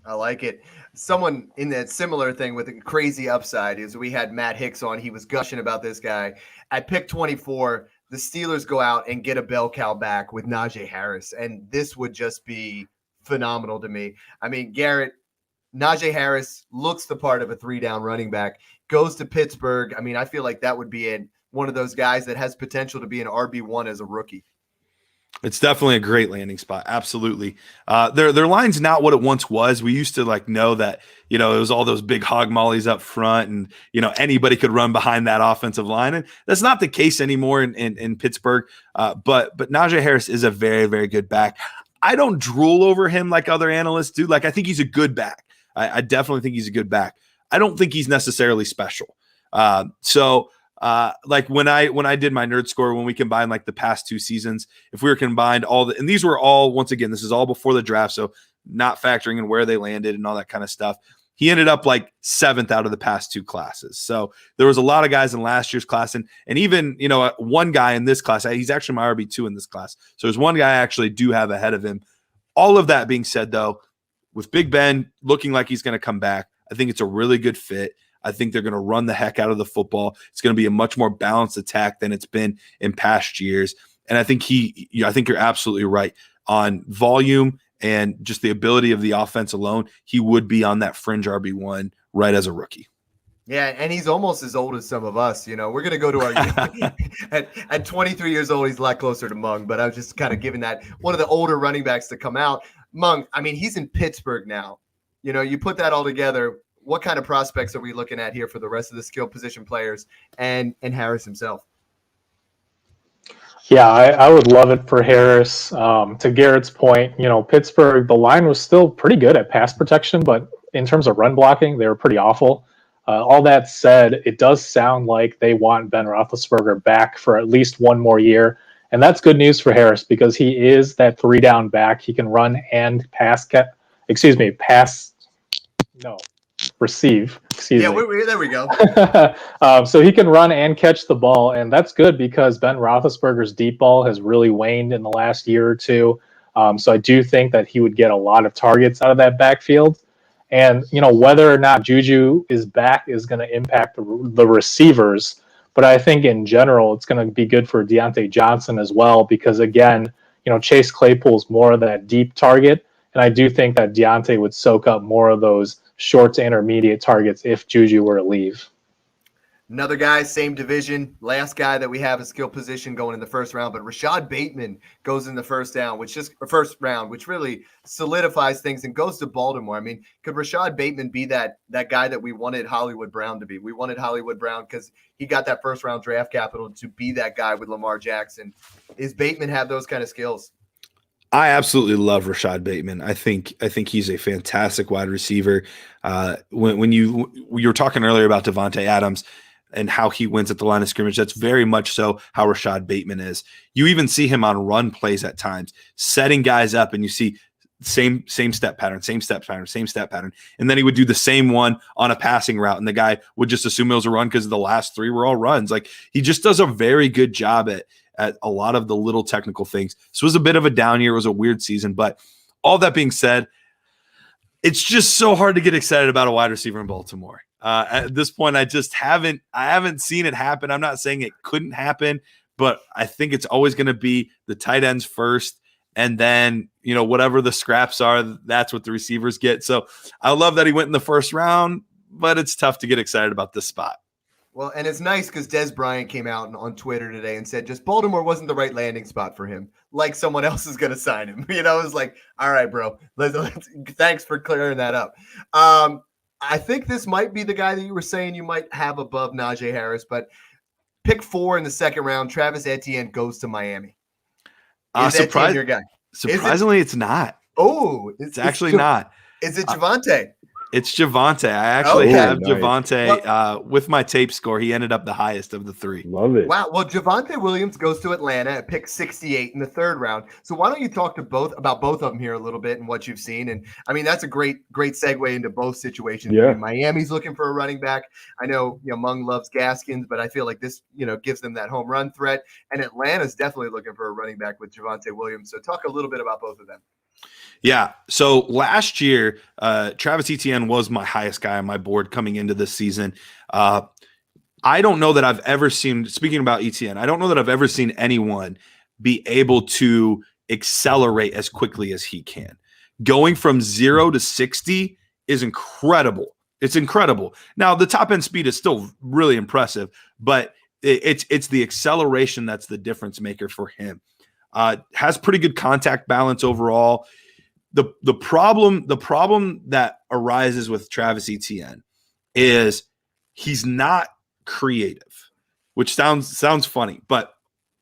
I like it. Someone in that similar thing with a crazy upside is we had Matt Hicks on. He was gushing about this guy. At pick 24, the Steelers go out and get a bell cow back with Najee Harris. And this would just be phenomenal to me. I mean, Garrett, Najee Harris looks the part of a 3-down running back, goes to Pittsburgh. I mean, I feel like that would be one of those guys that has potential to be an RB1 as a rookie. It's definitely a great landing spot. Absolutely. Their line's not what it once was. We used to know that, it was all those big hog mollies up front and, anybody could run behind that offensive line. And that's not the case anymore in Pittsburgh. But Najee Harris is a very, very good back. I don't drool over him like other analysts do. I think he's a good back. I definitely think he's a good back. I don't think he's necessarily special. When I did my nerd score, when we combined the past 2 seasons, if we were combined and these were all, once again, this is all before the draft, so not factoring in where they landed and all that kind of stuff. He ended up 7th out of the past 2 classes. So there was a lot of guys in last year's class and even, one guy in this class, he's actually my RB2 in this class. So there's one guy I actually do have ahead of him. All of that being said, though, with Big Ben looking like he's going to come back, I think it's a really good fit. I think they're going to run the heck out of the football. It's going to be a much more balanced attack than it's been in past years. And I think I think you're absolutely right on volume and just the ability of the offense alone. He would be on that fringe RB1 right as a rookie. Yeah, and he's almost as old as some of us. We're going to go to our at 23 years old, he's a lot closer to Mung, but I was just kind of giving that one of the older running backs to come out. Mung, I mean, he's in Pittsburgh now. You put that all together. What kind of prospects are we looking at here for the rest of the skill position players and Harris himself? Yeah, I would love it for Harris. To Garrett's point, Pittsburgh, the line was still pretty good at pass protection, but in terms of run blocking, they were pretty awful. All that said, it does sound like they want Ben Roethlisberger back for at least one more year. And that's good news for Harris because he is that 3-down back. He can run and receive. Excuse me. There we go. So he can run and catch the ball, and that's good because Ben Roethlisberger's deep ball has really waned in the last year or two. So I do think that he would get a lot of targets out of that backfield. And whether or not Juju is back is going to impact the receivers, but I think in general it's going to be good for Deontay Johnson as well because again, Chase Claypool's more of that deep target, and I do think that Deontay would soak up more of those short to intermediate targets if Juju were to leave. Another guy, same division. Last guy that we have a skill position going in the first round, but Rashad Bateman goes in the first round, which really solidifies things and goes to Baltimore. I mean, could Rashad Bateman be that guy that we wanted Hollywood Brown to be? We wanted Hollywood Brown because he got that first round draft capital to be that guy with Lamar Jackson. Is Bateman have those kind of skills? I absolutely love Rashad Bateman. I think he's a fantastic wide receiver. When you were talking earlier about Devontae Adams and how he wins at the line of scrimmage, that's very much so how Rashad Bateman is. You even see him on run plays at times, setting guys up, and you see same step pattern, and then he would do the same one on a passing route, and the guy would just assume it was a run because the last three were all runs. Like, he just does a very good job at a lot of the little technical things. This was a bit of a down year. It was a weird season, but all that being said, it's just so hard to get excited about a wide receiver in Baltimore. At this point, I haven't seen it happen. I'm not saying it couldn't happen, but I think it's always going to be the tight ends first. And then, whatever the scraps are, that's what the receivers get. So I love that he went in the first round, but it's tough to get excited about this spot. Well, and it's nice because Des Bryant came out on Twitter today and said just Baltimore wasn't the right landing spot for him. Like someone else is going to sign him. It's like, all right, bro. Thanks for clearing that up. I think this might be the guy that you were saying you might have above Najee Harris, but pick 4 in the second round. Travis Etienne goes to Miami. Is Etienne your guy? Surprisingly, it's not. Oh, it's actually not. Is it Javonte? It's Javonte. I actually have nice. Javonte with my tape score. He ended up the highest of the 3. Love it. Wow. Well, Javonte Williams goes to Atlanta at pick 68 in the third round. So why don't you talk about both of them here a little bit and what you've seen? And I mean, that's a great segue into both situations. Yeah. I mean, Miami's looking for a running back. I know Mung loves Gaskins, but I feel like this gives them that home run threat. And Atlanta's definitely looking for a running back with Javonte Williams. So talk a little bit about both of them. Yeah. So last year, Travis Etienne was my highest guy on my board coming into this season. I don't know that I've ever seen, speaking about Etienne, I don't know that I've ever seen anyone be able to accelerate as quickly as he can. Going from 0 to 60 is incredible. It's incredible. Now, the top end speed is still really impressive, but it's the acceleration that's the difference maker for him. Has pretty good contact balance overall. The problem that arises with Travis Etienne is he's not creative, which sounds funny, but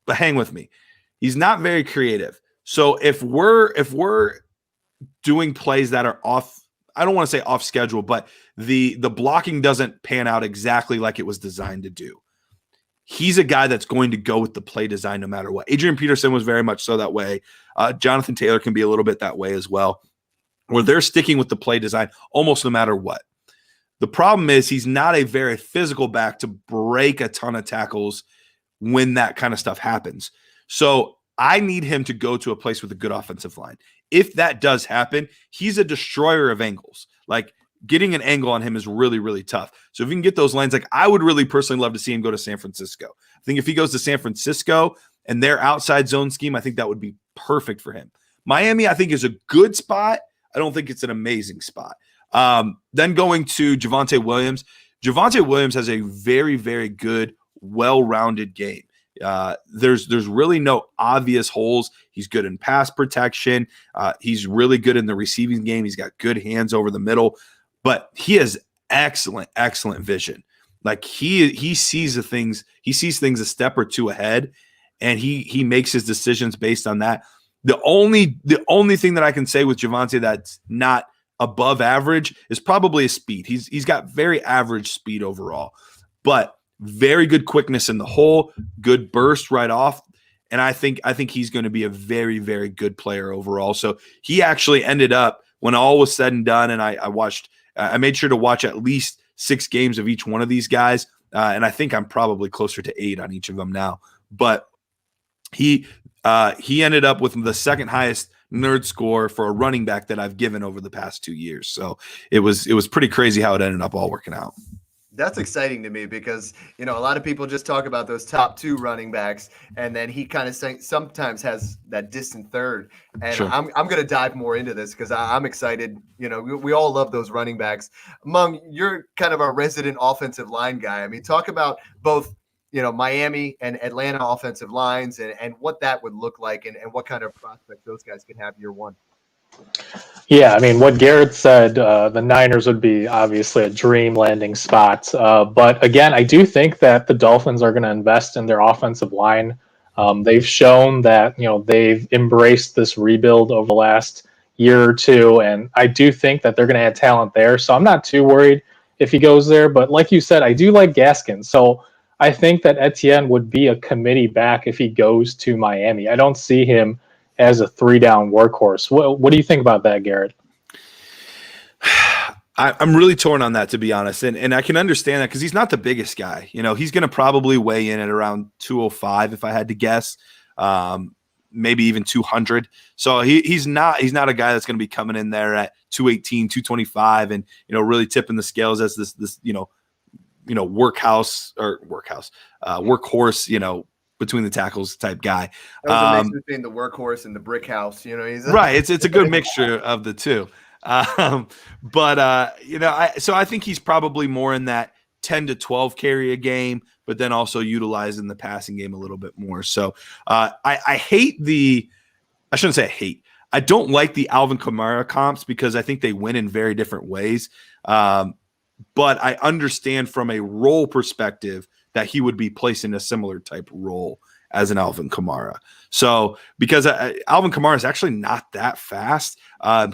hang with me. He's not very creative. So if we're doing plays that are off, I don't want to say off schedule, but the blocking doesn't pan out exactly like it was designed to do. He's a guy that's going to go with the play design no matter what. Adrian Peterson was very much so that way. Jonathan Taylor can be a little bit that way as well, where they're sticking with the play design almost no matter what. The problem is he's not a very physical back to break a ton of tackles when that kind of stuff happens. So I need him to go to a place with a good offensive line. If that does happen, he's a destroyer of angles. Like, getting an angle on him is really, really tough. So if you can get those lanes, like, I would really personally love to see him go to San Francisco. I think if he goes to San Francisco and their outside zone scheme, I think that would be perfect for him. Miami, I think, is a good spot. I don't think it's an amazing spot. Then going to Javonte Williams. Javonte Williams has a very, very good, well-rounded game. There's really no obvious holes. He's good in pass protection. He's really good in the receiving game. He's got good hands over the middle. But he has excellent vision. Like, he sees things a step or two ahead, and he makes his decisions based on that. The only thing that I can say with Javonte that's not above average is probably his speed. He's got very average speed overall, but very good quickness in the hole, good burst right off. And I think he's going to be a very, very good player overall. So he actually ended up, when all was said and done, and I made sure to watch at least 6 games of each one of these guys. And I think I'm probably closer to 8 on each of them now. But he ended up with the second highest nerd score for a running back that I've given over the past 2 years. So it was pretty crazy how it ended up all working out. That's exciting to me because, a lot of people just talk about those top 2 running backs, and then he kind of sometimes has that distant third. And Sure. I'm going to dive more into this because I'm excited. We all love those running backs. Mung, you're kind of our resident offensive line guy. I mean, talk about both, Miami and Atlanta offensive lines and what that would look like and what kind of prospect those guys can have year one. Yeah, I mean, what Garrett said, the Niners would be obviously a dream landing spot. But again, I do think that the Dolphins are going to invest in their offensive line. They've shown that, they've embraced this rebuild over the last year or two. And I do think that they're going to add talent there. So I'm not too worried if he goes there. But like you said, I do like Gaskin. So I think that Etienne would be a committee back if he goes to Miami. I don't see him as a 3-down workhorse. What do you think about that, Garrett? I'm really torn on that, to be honest. And I can understand that because he's not the biggest guy. He's going to probably weigh in at around 205 if I had to guess, maybe even 200. So he's not a guy that's going to be coming in there at 218, 225 and, really tipping the scales as this workhorse, between the tackles type guy. That was a mix between the workhorse and the brick house. He's right. It's a good mixture of the two. So I think he's probably more in that 10 to 12 carry a game, but then also utilizing the passing game a little bit more. So I shouldn't say I hate. I don't like the Alvin Kamara comps because I think they win in very different ways. But I understand from a role perspective that he would be placed in a similar type role as an Alvin Kamara. So because Alvin Kamara is actually not that fast,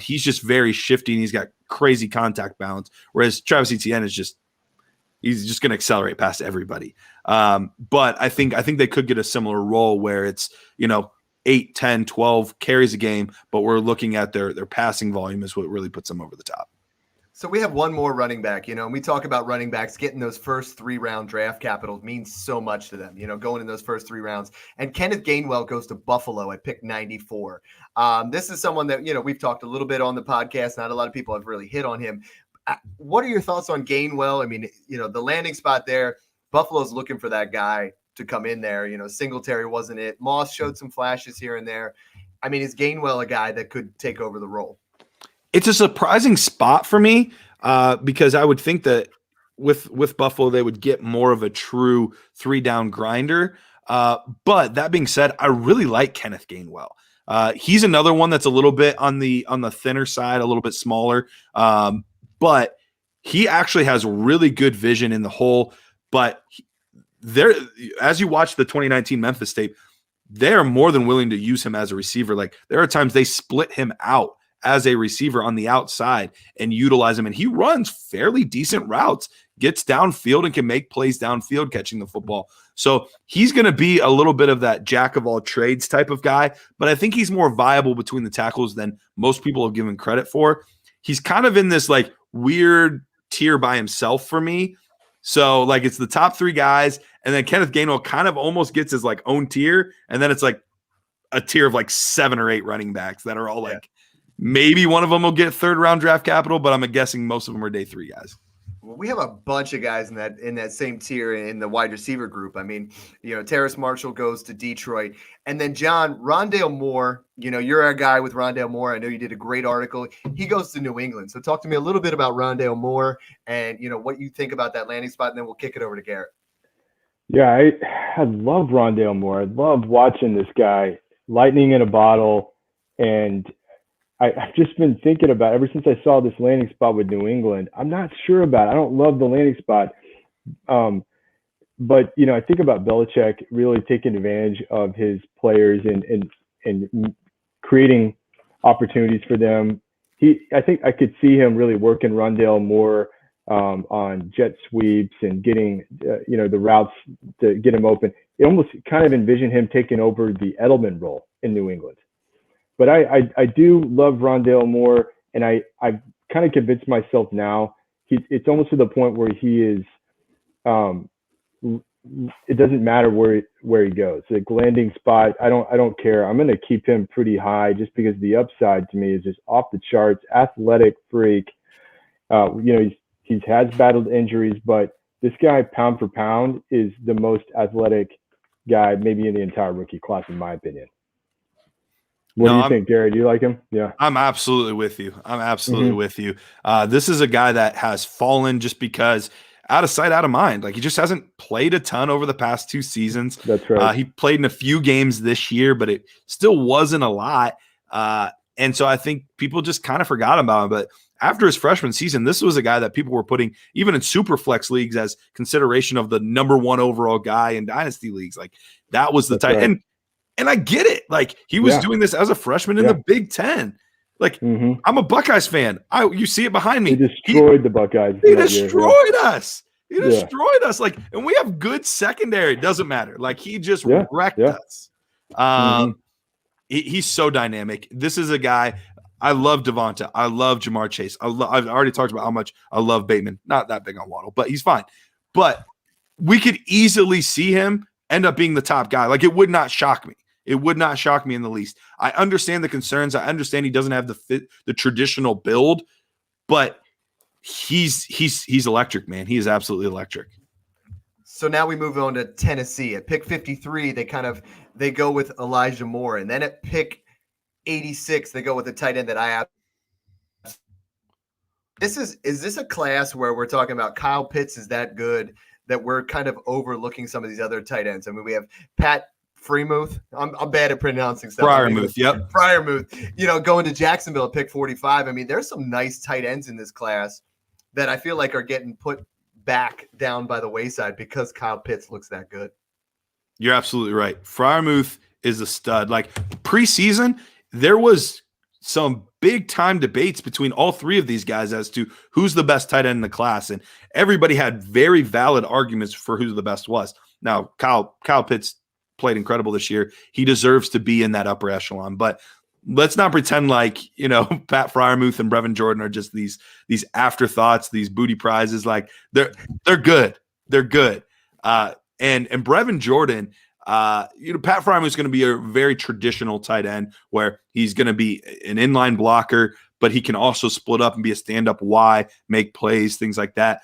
he's just very shifty and he's got crazy contact balance, whereas Travis Etienne he's just going to accelerate past everybody. But I think they could get a similar role where it's, 8, 10, 12 carries a game, but we're looking at their passing volume is what really puts them over the top. So we have one more running back, and we talk about running backs getting those first 3-round draft capital means so much to them, going in those first 3 rounds. And Kenneth Gainwell goes to Buffalo at pick 94. This is someone that, we've talked a little bit on the podcast. Not a lot of people have really hit on him. What are your thoughts on Gainwell? I mean, the landing spot there, Buffalo's looking for that guy to come in there. Singletary wasn't it. Moss showed some flashes here and there. I mean, is Gainwell a guy that could take over the role? It's a surprising spot for me because I would think that with Buffalo, they would get more of a true 3-down grinder. But that being said, I really like Kenneth Gainwell. He's another one that's a little bit on the thinner side, a little bit smaller. But he actually has really good vision in the hole. But as you watch the 2019 Memphis tape, they are more than willing to use him as a receiver. Like there are times they split him out as a receiver on the outside and utilize him. And he runs fairly decent routes, gets downfield and can make plays downfield catching the football. So he's going to be a little bit of that jack of all trades type of guy, but I think he's more viable between the tackles than most people have given credit for. He's kind of in this like weird tier by himself for me. So like it's the top 3 guys. And then Kenneth Gainwell kind of almost gets his like own tier. And then it's like a tier of like 7 or 8 running backs that are all like, maybe one of them will get 3rd-round draft capital, but I'm guessing most of them are day 3 guys. Well, we have a bunch of guys in that same tier in the wide receiver group. I mean, Terrace Marshall goes to Detroit. And then, John, Rondale Moore, you're a guy with Rondale Moore. I know you did a great article. He goes to New England. So talk to me a little bit about Rondale Moore and, what you think about that landing spot, and then we'll kick it over to Garrett. Yeah, I love Rondale Moore. I love watching this guy, lightning in a bottle, and I've just been thinking about it ever since I saw this landing spot with New England. I'm not sure about it. I don't love the landing spot. but I think about Belichick really taking advantage of his players and creating opportunities for them. I think I could see him really working Rondale more on jet sweeps and getting the routes to get him open. It almost kind of envisioned him taking over the Edelman role in New England. But I do love Rondale more, and I've kind of convinced myself now it's almost to the point where he is. It doesn't matter where he goes. Like landing spot, I don't care. I'm going to keep him pretty high just because the upside to me is just off the charts. Athletic freak. He has battled injuries, but this guy, pound for pound, is the most athletic guy maybe in the entire rookie class, in my opinion. What do you think, Garret? Do you like him? Yeah. I'm absolutely with you. With you. This is a guy that has fallen just because out of sight, out of mind. Like, he just hasn't played a ton over the past 2 seasons. That's right. He played in a few games this year, but it still wasn't a lot. And so I think people just kind of forgot about him. But after his freshman season, this was a guy that people were putting even in super flex leagues as consideration of the number 1 overall guy in dynasty leagues. Like, that was the tight end. And I get it. Like, he was doing this as a freshman in the Big Ten. Like, I'm a Buckeyes fan. You see it behind me. He destroyed the Buckeyes. He destroyed us. He destroyed us. Like, and we have good secondary. Doesn't matter. Like, he just wrecked us. He's so dynamic. This is a guy. I love Devonta. I love Jamar Chase. I've already talked about how much I love Bateman. Not that big on Waddle, but he's fine. But we could easily see him end up being the top guy. Like, it would not shock me. It would not shock me in the least. I understand the concerns. I understand he doesn't have the traditional build, but he's electric, man. He is absolutely electric. So now we move on to Tennessee. At pick 53, they go with Elijah Moore, and then at pick 86, they go with a tight end that I have. Is this a class where we're talking about Kyle Pitts is that good that we're kind of overlooking some of these other tight ends? I mean, we have Pat Freiermuth. I'm bad at pronouncing stuff. Freiermuth, yep. Freiermuth, going to Jacksonville at pick 45. I mean, there's some nice tight ends in this class that I feel like are getting put back down by the wayside because Kyle Pitts looks that good. You're absolutely right. Freiermuth is a stud. Like, preseason, there was some big time debates between all 3 of these guys as to who's the best tight end in the class. And everybody had very valid arguments for who the best was. Now, Kyle Pitts played incredible this year. He deserves to be in that upper echelon, but let's not pretend like, Pat Freiermuth and Brevin Jordan are just these afterthoughts, these booty prizes. Like, they're good. They're good. And Brevin Jordan, Pat Freiermuth is going to be a very traditional tight end where he's going to be an inline blocker, but he can also split up and be a stand-up Y, make plays, things like that.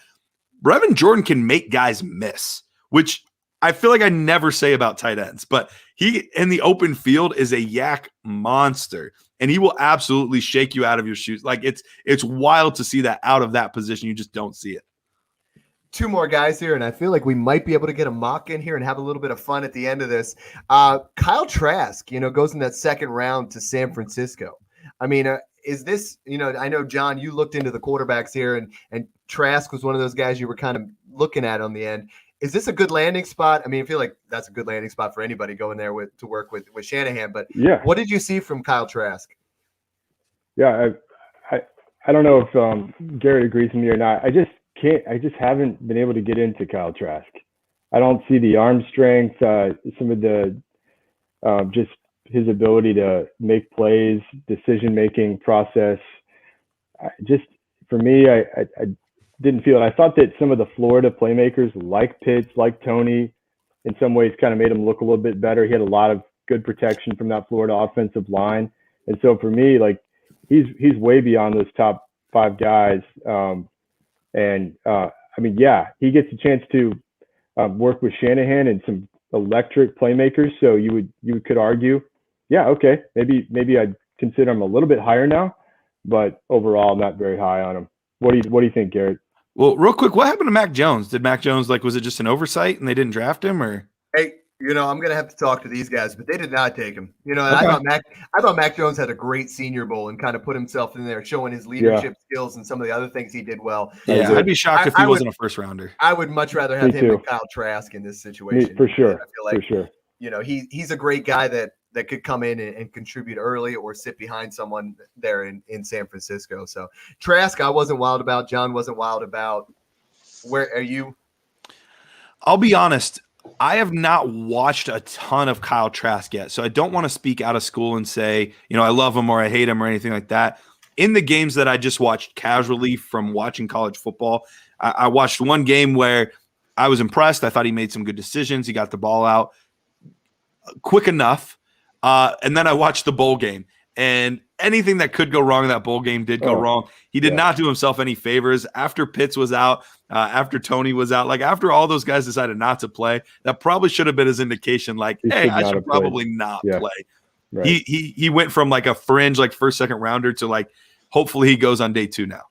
Brevin Jordan can make guys miss, which I feel like I never say about tight ends, but he in the open field is a yak monster, and he will absolutely shake you out of your shoes. Like, it's wild to see that out of that position. You just don't see it. 2 more guys here, and I feel like we might be able to get a mock in here and have a little bit of fun at the end of this. Kyle Trask, goes in that 2nd round to San Francisco. I mean, is this, I know, John, you looked into the quarterbacks here, and Trask was one of those guys you were kind of looking at on the end. Is this a good landing spot? I mean, I feel like that's a good landing spot for anybody going there to work with Shanahan. But what did you see from Kyle Trask? Yeah, I don't know if Garret agrees with me or not. I just haven't been able to get into Kyle Trask. I don't see the arm strength, some of the just his ability to make plays, decision-making process. Just for me, I didn't feel it. I thought that some of the Florida playmakers like Pitts, like Tony, in some ways kind of made him look a little bit better. He had a lot of good protection from that Florida offensive line. And so for me, like, he's way beyond those top 5 guys. I mean, he gets a chance to work with Shanahan and some electric playmakers. So you could argue, okay, maybe I'd consider him a little bit higher now, but overall, not very high on him. What do you think, Garret? Well, real quick, what happened to Mac Jones? Did Mac Jones, was it just an oversight and they didn't draft him, or? Hey, I'm gonna have to talk to these guys, but they did not take him. And I Okay. thought Mac Jones had a great Senior Bowl and kind of put himself in there, showing his leadership skills and some of the other things he did well. Yeah, So I'd be shocked if he I would wasn't a first rounder. I would much rather have Me him than too. Kyle Trask in this Me, situation. for I sure. feel like For sure. he's a great guy that could come in and contribute early or sit behind someone there in San Francisco. So Trask, I wasn't wild about. John wasn't wild about. Where are you? I'll be honest. I have not watched a ton of Kyle Trask yet, so I don't want to speak out of school and say, I love him or I hate him or anything like that. In the games that I just watched casually from watching college football, I watched one game where I was impressed. I thought he made some good decisions. He got the ball out quick enough. And then I watched the bowl game, and anything that could go wrong in that bowl game did go wrong. He did not do himself any favors. After Pitts was out, after Tony was out, like after all those guys decided not to play, that probably should have been his indication, like, hey, I should probably not play. Right. He went from like a fringe, like first, second rounder to like, hopefully he goes on day 2 now.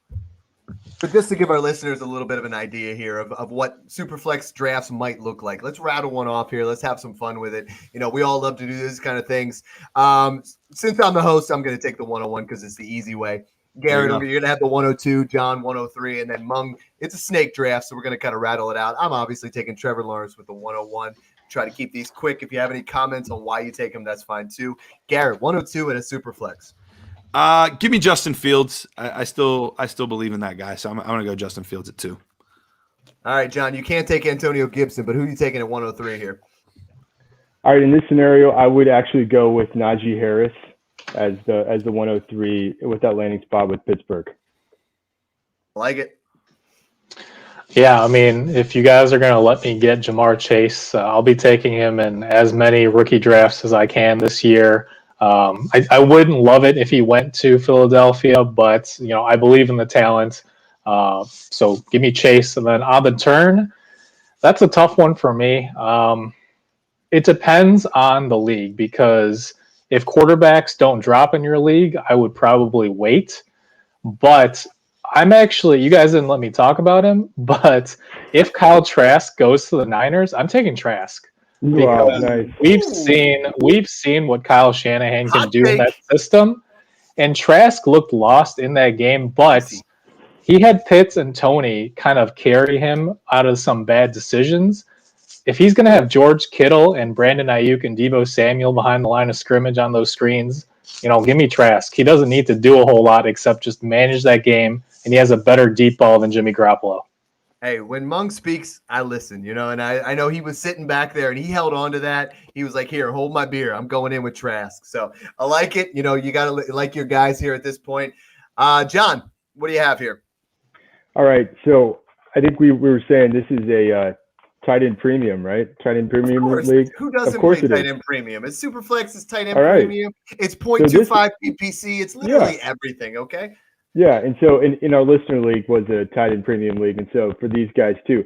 But just to give our listeners a little bit of an idea here of what Superflex drafts might look like, let's rattle one off here. Let's have some fun with it. We all love to do this kind of things. Since I'm the host, I'm going to take the 101 because it's the easy way. Garret, you're going to have the 102, John 103, and then Mung. It's a snake draft, so we're going to kind of rattle it out. I'm obviously taking Trevor Lawrence with the 101. Try to keep these quick. If you have any comments on why you take him, that's fine too. Garret, 102 and a Superflex. Give me Justin Fields. I still believe in that guy, so I'm going to go Justin Fields at 2. All right, John, you can't take Antonio Gibson, but who are you taking at 103 here? All right, in this scenario, I would actually go with Najee Harris as the 103 with that landing spot with Pittsburgh. Like it. Yeah, I mean, if you guys are going to let me get Jamar Chase, I'll be taking him in as many rookie drafts as I can this year. I wouldn't love it if he went to Philadelphia, but I believe in the talent. So give me Chase, and then on the turn, that's a tough one for me. It depends on the league, because if quarterbacks don't drop in your league, I would probably wait. But you guys didn't let me talk about him, but if Kyle Trask goes to the Niners, I'm taking Trask. Because nice. we've seen what Kyle Shanahan can do in that system, and Trask looked lost in that game, but he had Pitts and Tony kind of carry him out of some bad decisions. If he's going to have George Kittle and Brandon Ayuk and Deebo Samuel behind the line of scrimmage on those screens, give me Trask. He doesn't need to do a whole lot except just manage that game, and he has a better deep ball than Jimmy Garoppolo. Hey, when Mung speaks, I listen, and I know he was sitting back there and he held on to that. He was like, here, hold my beer. I'm going in with Trask. So I like it. You got to like your guys here at this point. John, what do you have here? All right. So I think we were saying this is a tight end premium, right? Tight end premium league. Who doesn't play tight end premium? It's Superflex, it's tight end premium. It's 0.25 PPC. It's literally everything, okay? Yeah, and so in our listener league was a tight end premium league, and so for these guys too,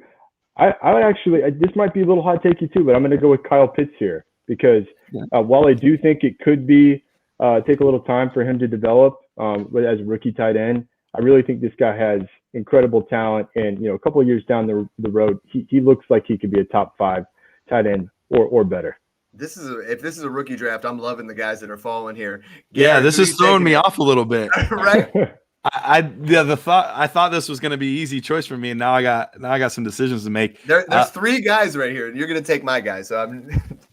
I actually this might be a little hot takey too, but I'm going to go with Kyle Pitts here because while I do think it could be take a little time for him to develop as a rookie tight end, I really think this guy has incredible talent, and a couple of years down the road, he looks like he could be a top 5 tight end or better. If this is a rookie draft, I'm loving the guys that are falling here. Yeah, this is throwing me off a little bit, right? I thought this was going to be an easy choice for me, and now I got some decisions to make. There's 3 guys right here. You're going to take my guy, so I'm.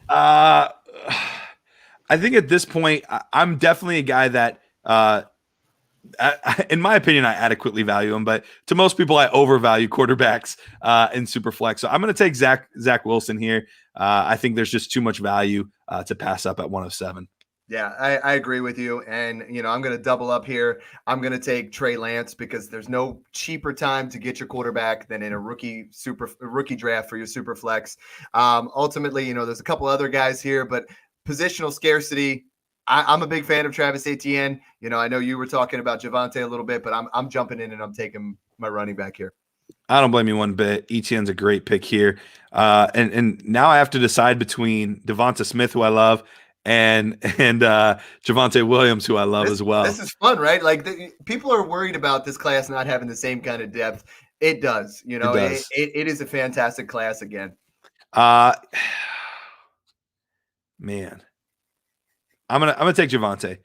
I think at this point, I'm definitely a guy that, in my opinion, I adequately value him, but to most people, I overvalue quarterbacks in Superflex. So I'm going to take Zach Wilson here. I think there's just too much value to pass up at 107. Yeah, I agree with you. And, I'm going to double up here. I'm going to take Trey Lance because there's no cheaper time to get your quarterback than in a rookie draft for your super flex. Ultimately, there's a couple other guys here, but positional scarcity. I'm a big fan of Travis Etienne. I know you were talking about Javonte a little bit, but I'm jumping in and I'm taking my running back here. I don't blame you one bit. Etienne's a great pick here. And now I have to decide between Devonta Smith, who I love, and Javonte Williams, who I love as well. This is fun, right? Like people are worried about this class not having the same kind of depth. It does. It is a fantastic class again. man, I'm gonna take Javonte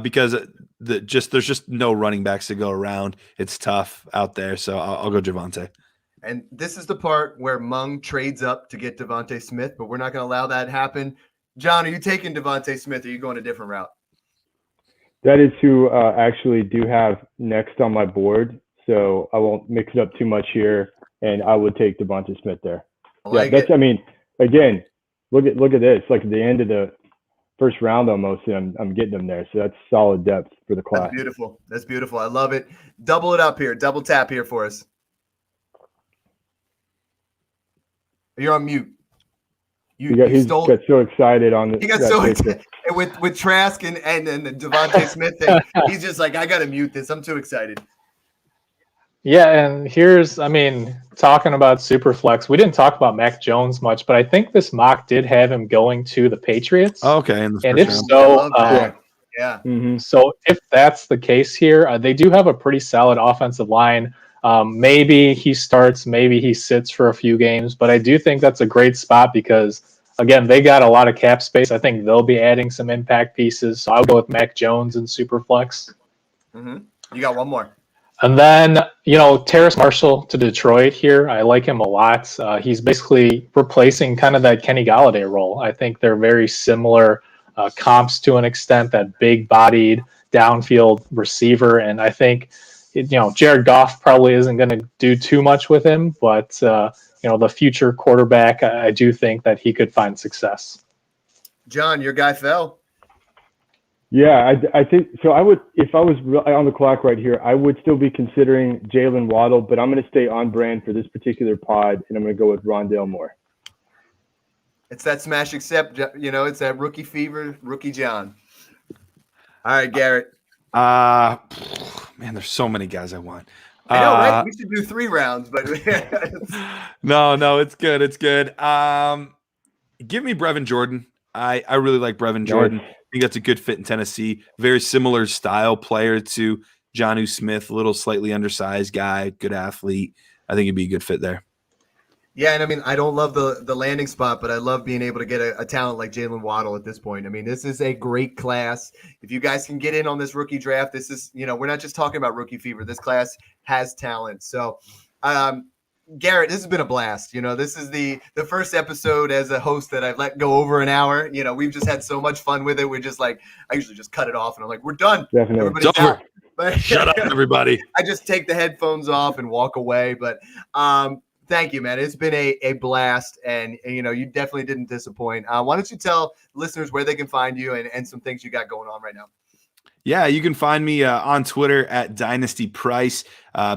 because there's just no running backs to go around. It's tough out there, so I'll go Javonte. And this is the part where Mung trades up to get Devontae Smith, but we're not going to allow that to happen. John, are you taking Devontae Smith, or are you going a different route? That is who actually do have next on my board, so I won't mix it up too much here, and I would take Devontae Smith there. I mean, again, look at this. Like at the end of the first round almost, and I'm getting them there, so that's solid depth for the class. That's beautiful. That's beautiful. I love it. Double it up here. Double tap here for us. You're on mute. He got so excited on the. He got so excited with Trask and the Devontae Smith thing. He's just like, I gotta mute this. I'm too excited. Yeah, and talking about Superflex, we didn't talk about Mac Jones much, but I think this mock did have him going to the Patriots. Okay, and if so, yeah. Mm-hmm. So if that's the case here, they do have a pretty solid offensive line. Maybe he starts, maybe he sits for a few games, but I do think that's a great spot because, again, they got a lot of cap space. I think they'll be adding some impact pieces. So I'll go with Mac Jones and Superflex. Mm-hmm. You got one more. And then, Terrace Marshall to Detroit here. I like him a lot. He's basically replacing kind of that Kenny Golladay role. I think they're very similar comps to an extent, that big-bodied downfield receiver. And I think Jared Goff probably isn't going to do too much with him, but the future quarterback, I do think that he could find success. John, your guy fell. Yeah, I think so. I would, if I was on the clock right here, I would still be considering Jalen Waddle, but I'm going to stay on brand for this particular pod, and I'm going to go with Rondale Moore. It's that smash accept, it's that rookie fever, rookie John. All right, Garrett. Man, there's so many guys I want. I know, right? We should do 3 rounds, but no, it's good. It's good. Give me Brevin Jordan. I really like Brevin Jordan. I think that's a good fit in Tennessee. Very similar style player to Jonnu Smith, a little slightly undersized guy, good athlete. I think he'd be a good fit there. Yeah, and I don't love the landing spot, but I love being able to get a talent like Jalen Waddle at this point. This is a great class. If you guys can get in on this rookie draft, this is, we're not just talking about rookie fever. This class has talent. So, Garrett, this has been a blast. This is the first episode as a host that I've let go over an hour. We've just had so much fun with it. We're just like, I usually just cut it off and I'm like, we're done. Definitely. Everybody's It's over. out. But Shut up, everybody. I just take the headphones off and walk away. But thank you, man. It's been a blast, and you definitely didn't disappoint. Why don't you tell listeners where they can find you and some things you got going on right now? Yeah, you can find me on Twitter at Dynasty Price.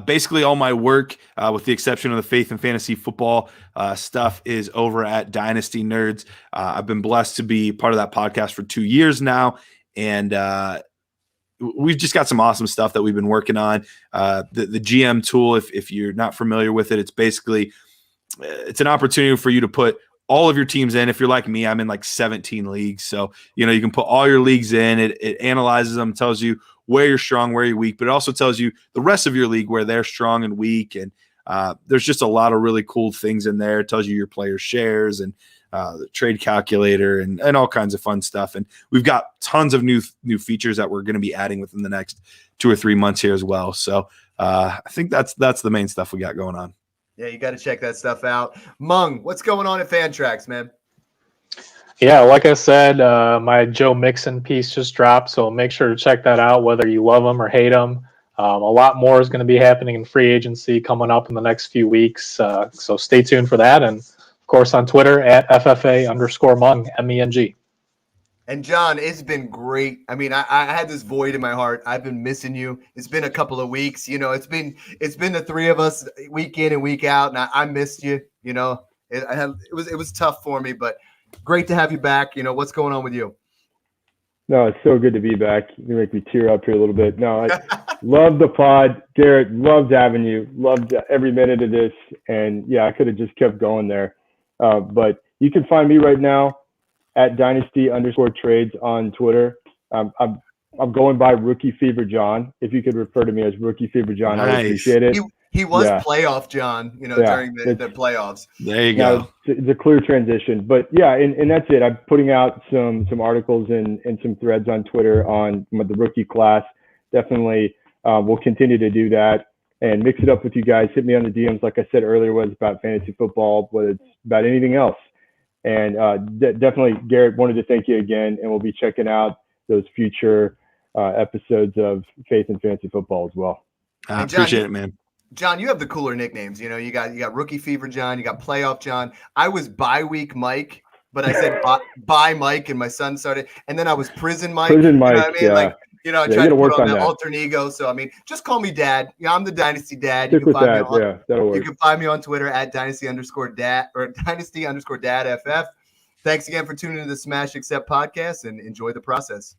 Basically, all my work, with the exception of the faith and fantasy football stuff, is over at Dynasty Nerds. I've been blessed to be part of that podcast for 2 years now, and we've just got some awesome stuff that we've been working on. The GM tool, if you're not familiar with it, it's basically it's an opportunity for you to put all of your teams in. If you're like me, I'm in like 17 leagues. So, you can put all your leagues in. It analyzes them, tells you where you're strong, where you're weak, but it also tells you the rest of your league where they're strong and weak. And there's just a lot of really cool things in there. It tells you your player shares and the trade calculator and all kinds of fun stuff. And we've got tons of new features that we're going to be adding within the next 2 or 3 months here as well. So I think that's the main stuff we got going on. Yeah, you got to check that stuff out. Mung, what's going on at Fantrax, man? Yeah, like I said, my Joe Mixon piece just dropped, so make sure to check that out, whether you love him or hate him. A lot more is going to be happening in free agency coming up in the next few weeks, so stay tuned for that. And, of course, on Twitter at FFA_Mung, MENG. And John, it's been great. I had this void in my heart. I've been missing you. It's been a couple of weeks. It's been the 3 of us week in and week out, and I missed you. It was tough for me, but great to have you back. What's going on with you? No, it's so good to be back. You make me tear up here a little bit. No, I love the pod. Garrett, loved having you. Loved every minute of this. And, yeah, I could have just kept going there. But you can find me right now at Dynasty_trades on Twitter. I'm going by Rookie Fever John. If you could refer to me as Rookie Fever John, I would appreciate it. He was Yeah. playoff John, Yeah, during the it's- playoffs. There you Now go. it's a clear transition, but yeah, and that's it. I'm putting out some articles and some threads on Twitter on the rookie class. Definitely, we'll continue to do that and mix it up with you guys. Hit me on the DMs, like I said earlier, whether it's about fantasy football, whether it's about anything else. And definitely, Garrett, wanted to thank you again, and we'll be checking out those future episodes of Faith and Fantasy Football as well. I And John, appreciate it, man. John, you have the cooler nicknames. You got Rookie Fever John, you got Playoff John. I was Bye Week Mike, but I said bye Mike, and my son started. And then I was Prison Mike. Prison Mike, You know what I mean? yeah. Like, I Yeah, tried you to gotta put work on on that that. alter ego. So I mean, just call me Dad. I'm the Dynasty Dad. Stick with that. Me on, Yeah, that'll you work. can find me on Twitter at Dynasty_Dad or Dynasty_DadFF. Thanks again for tuning into the Smash Accept podcast, and enjoy the process.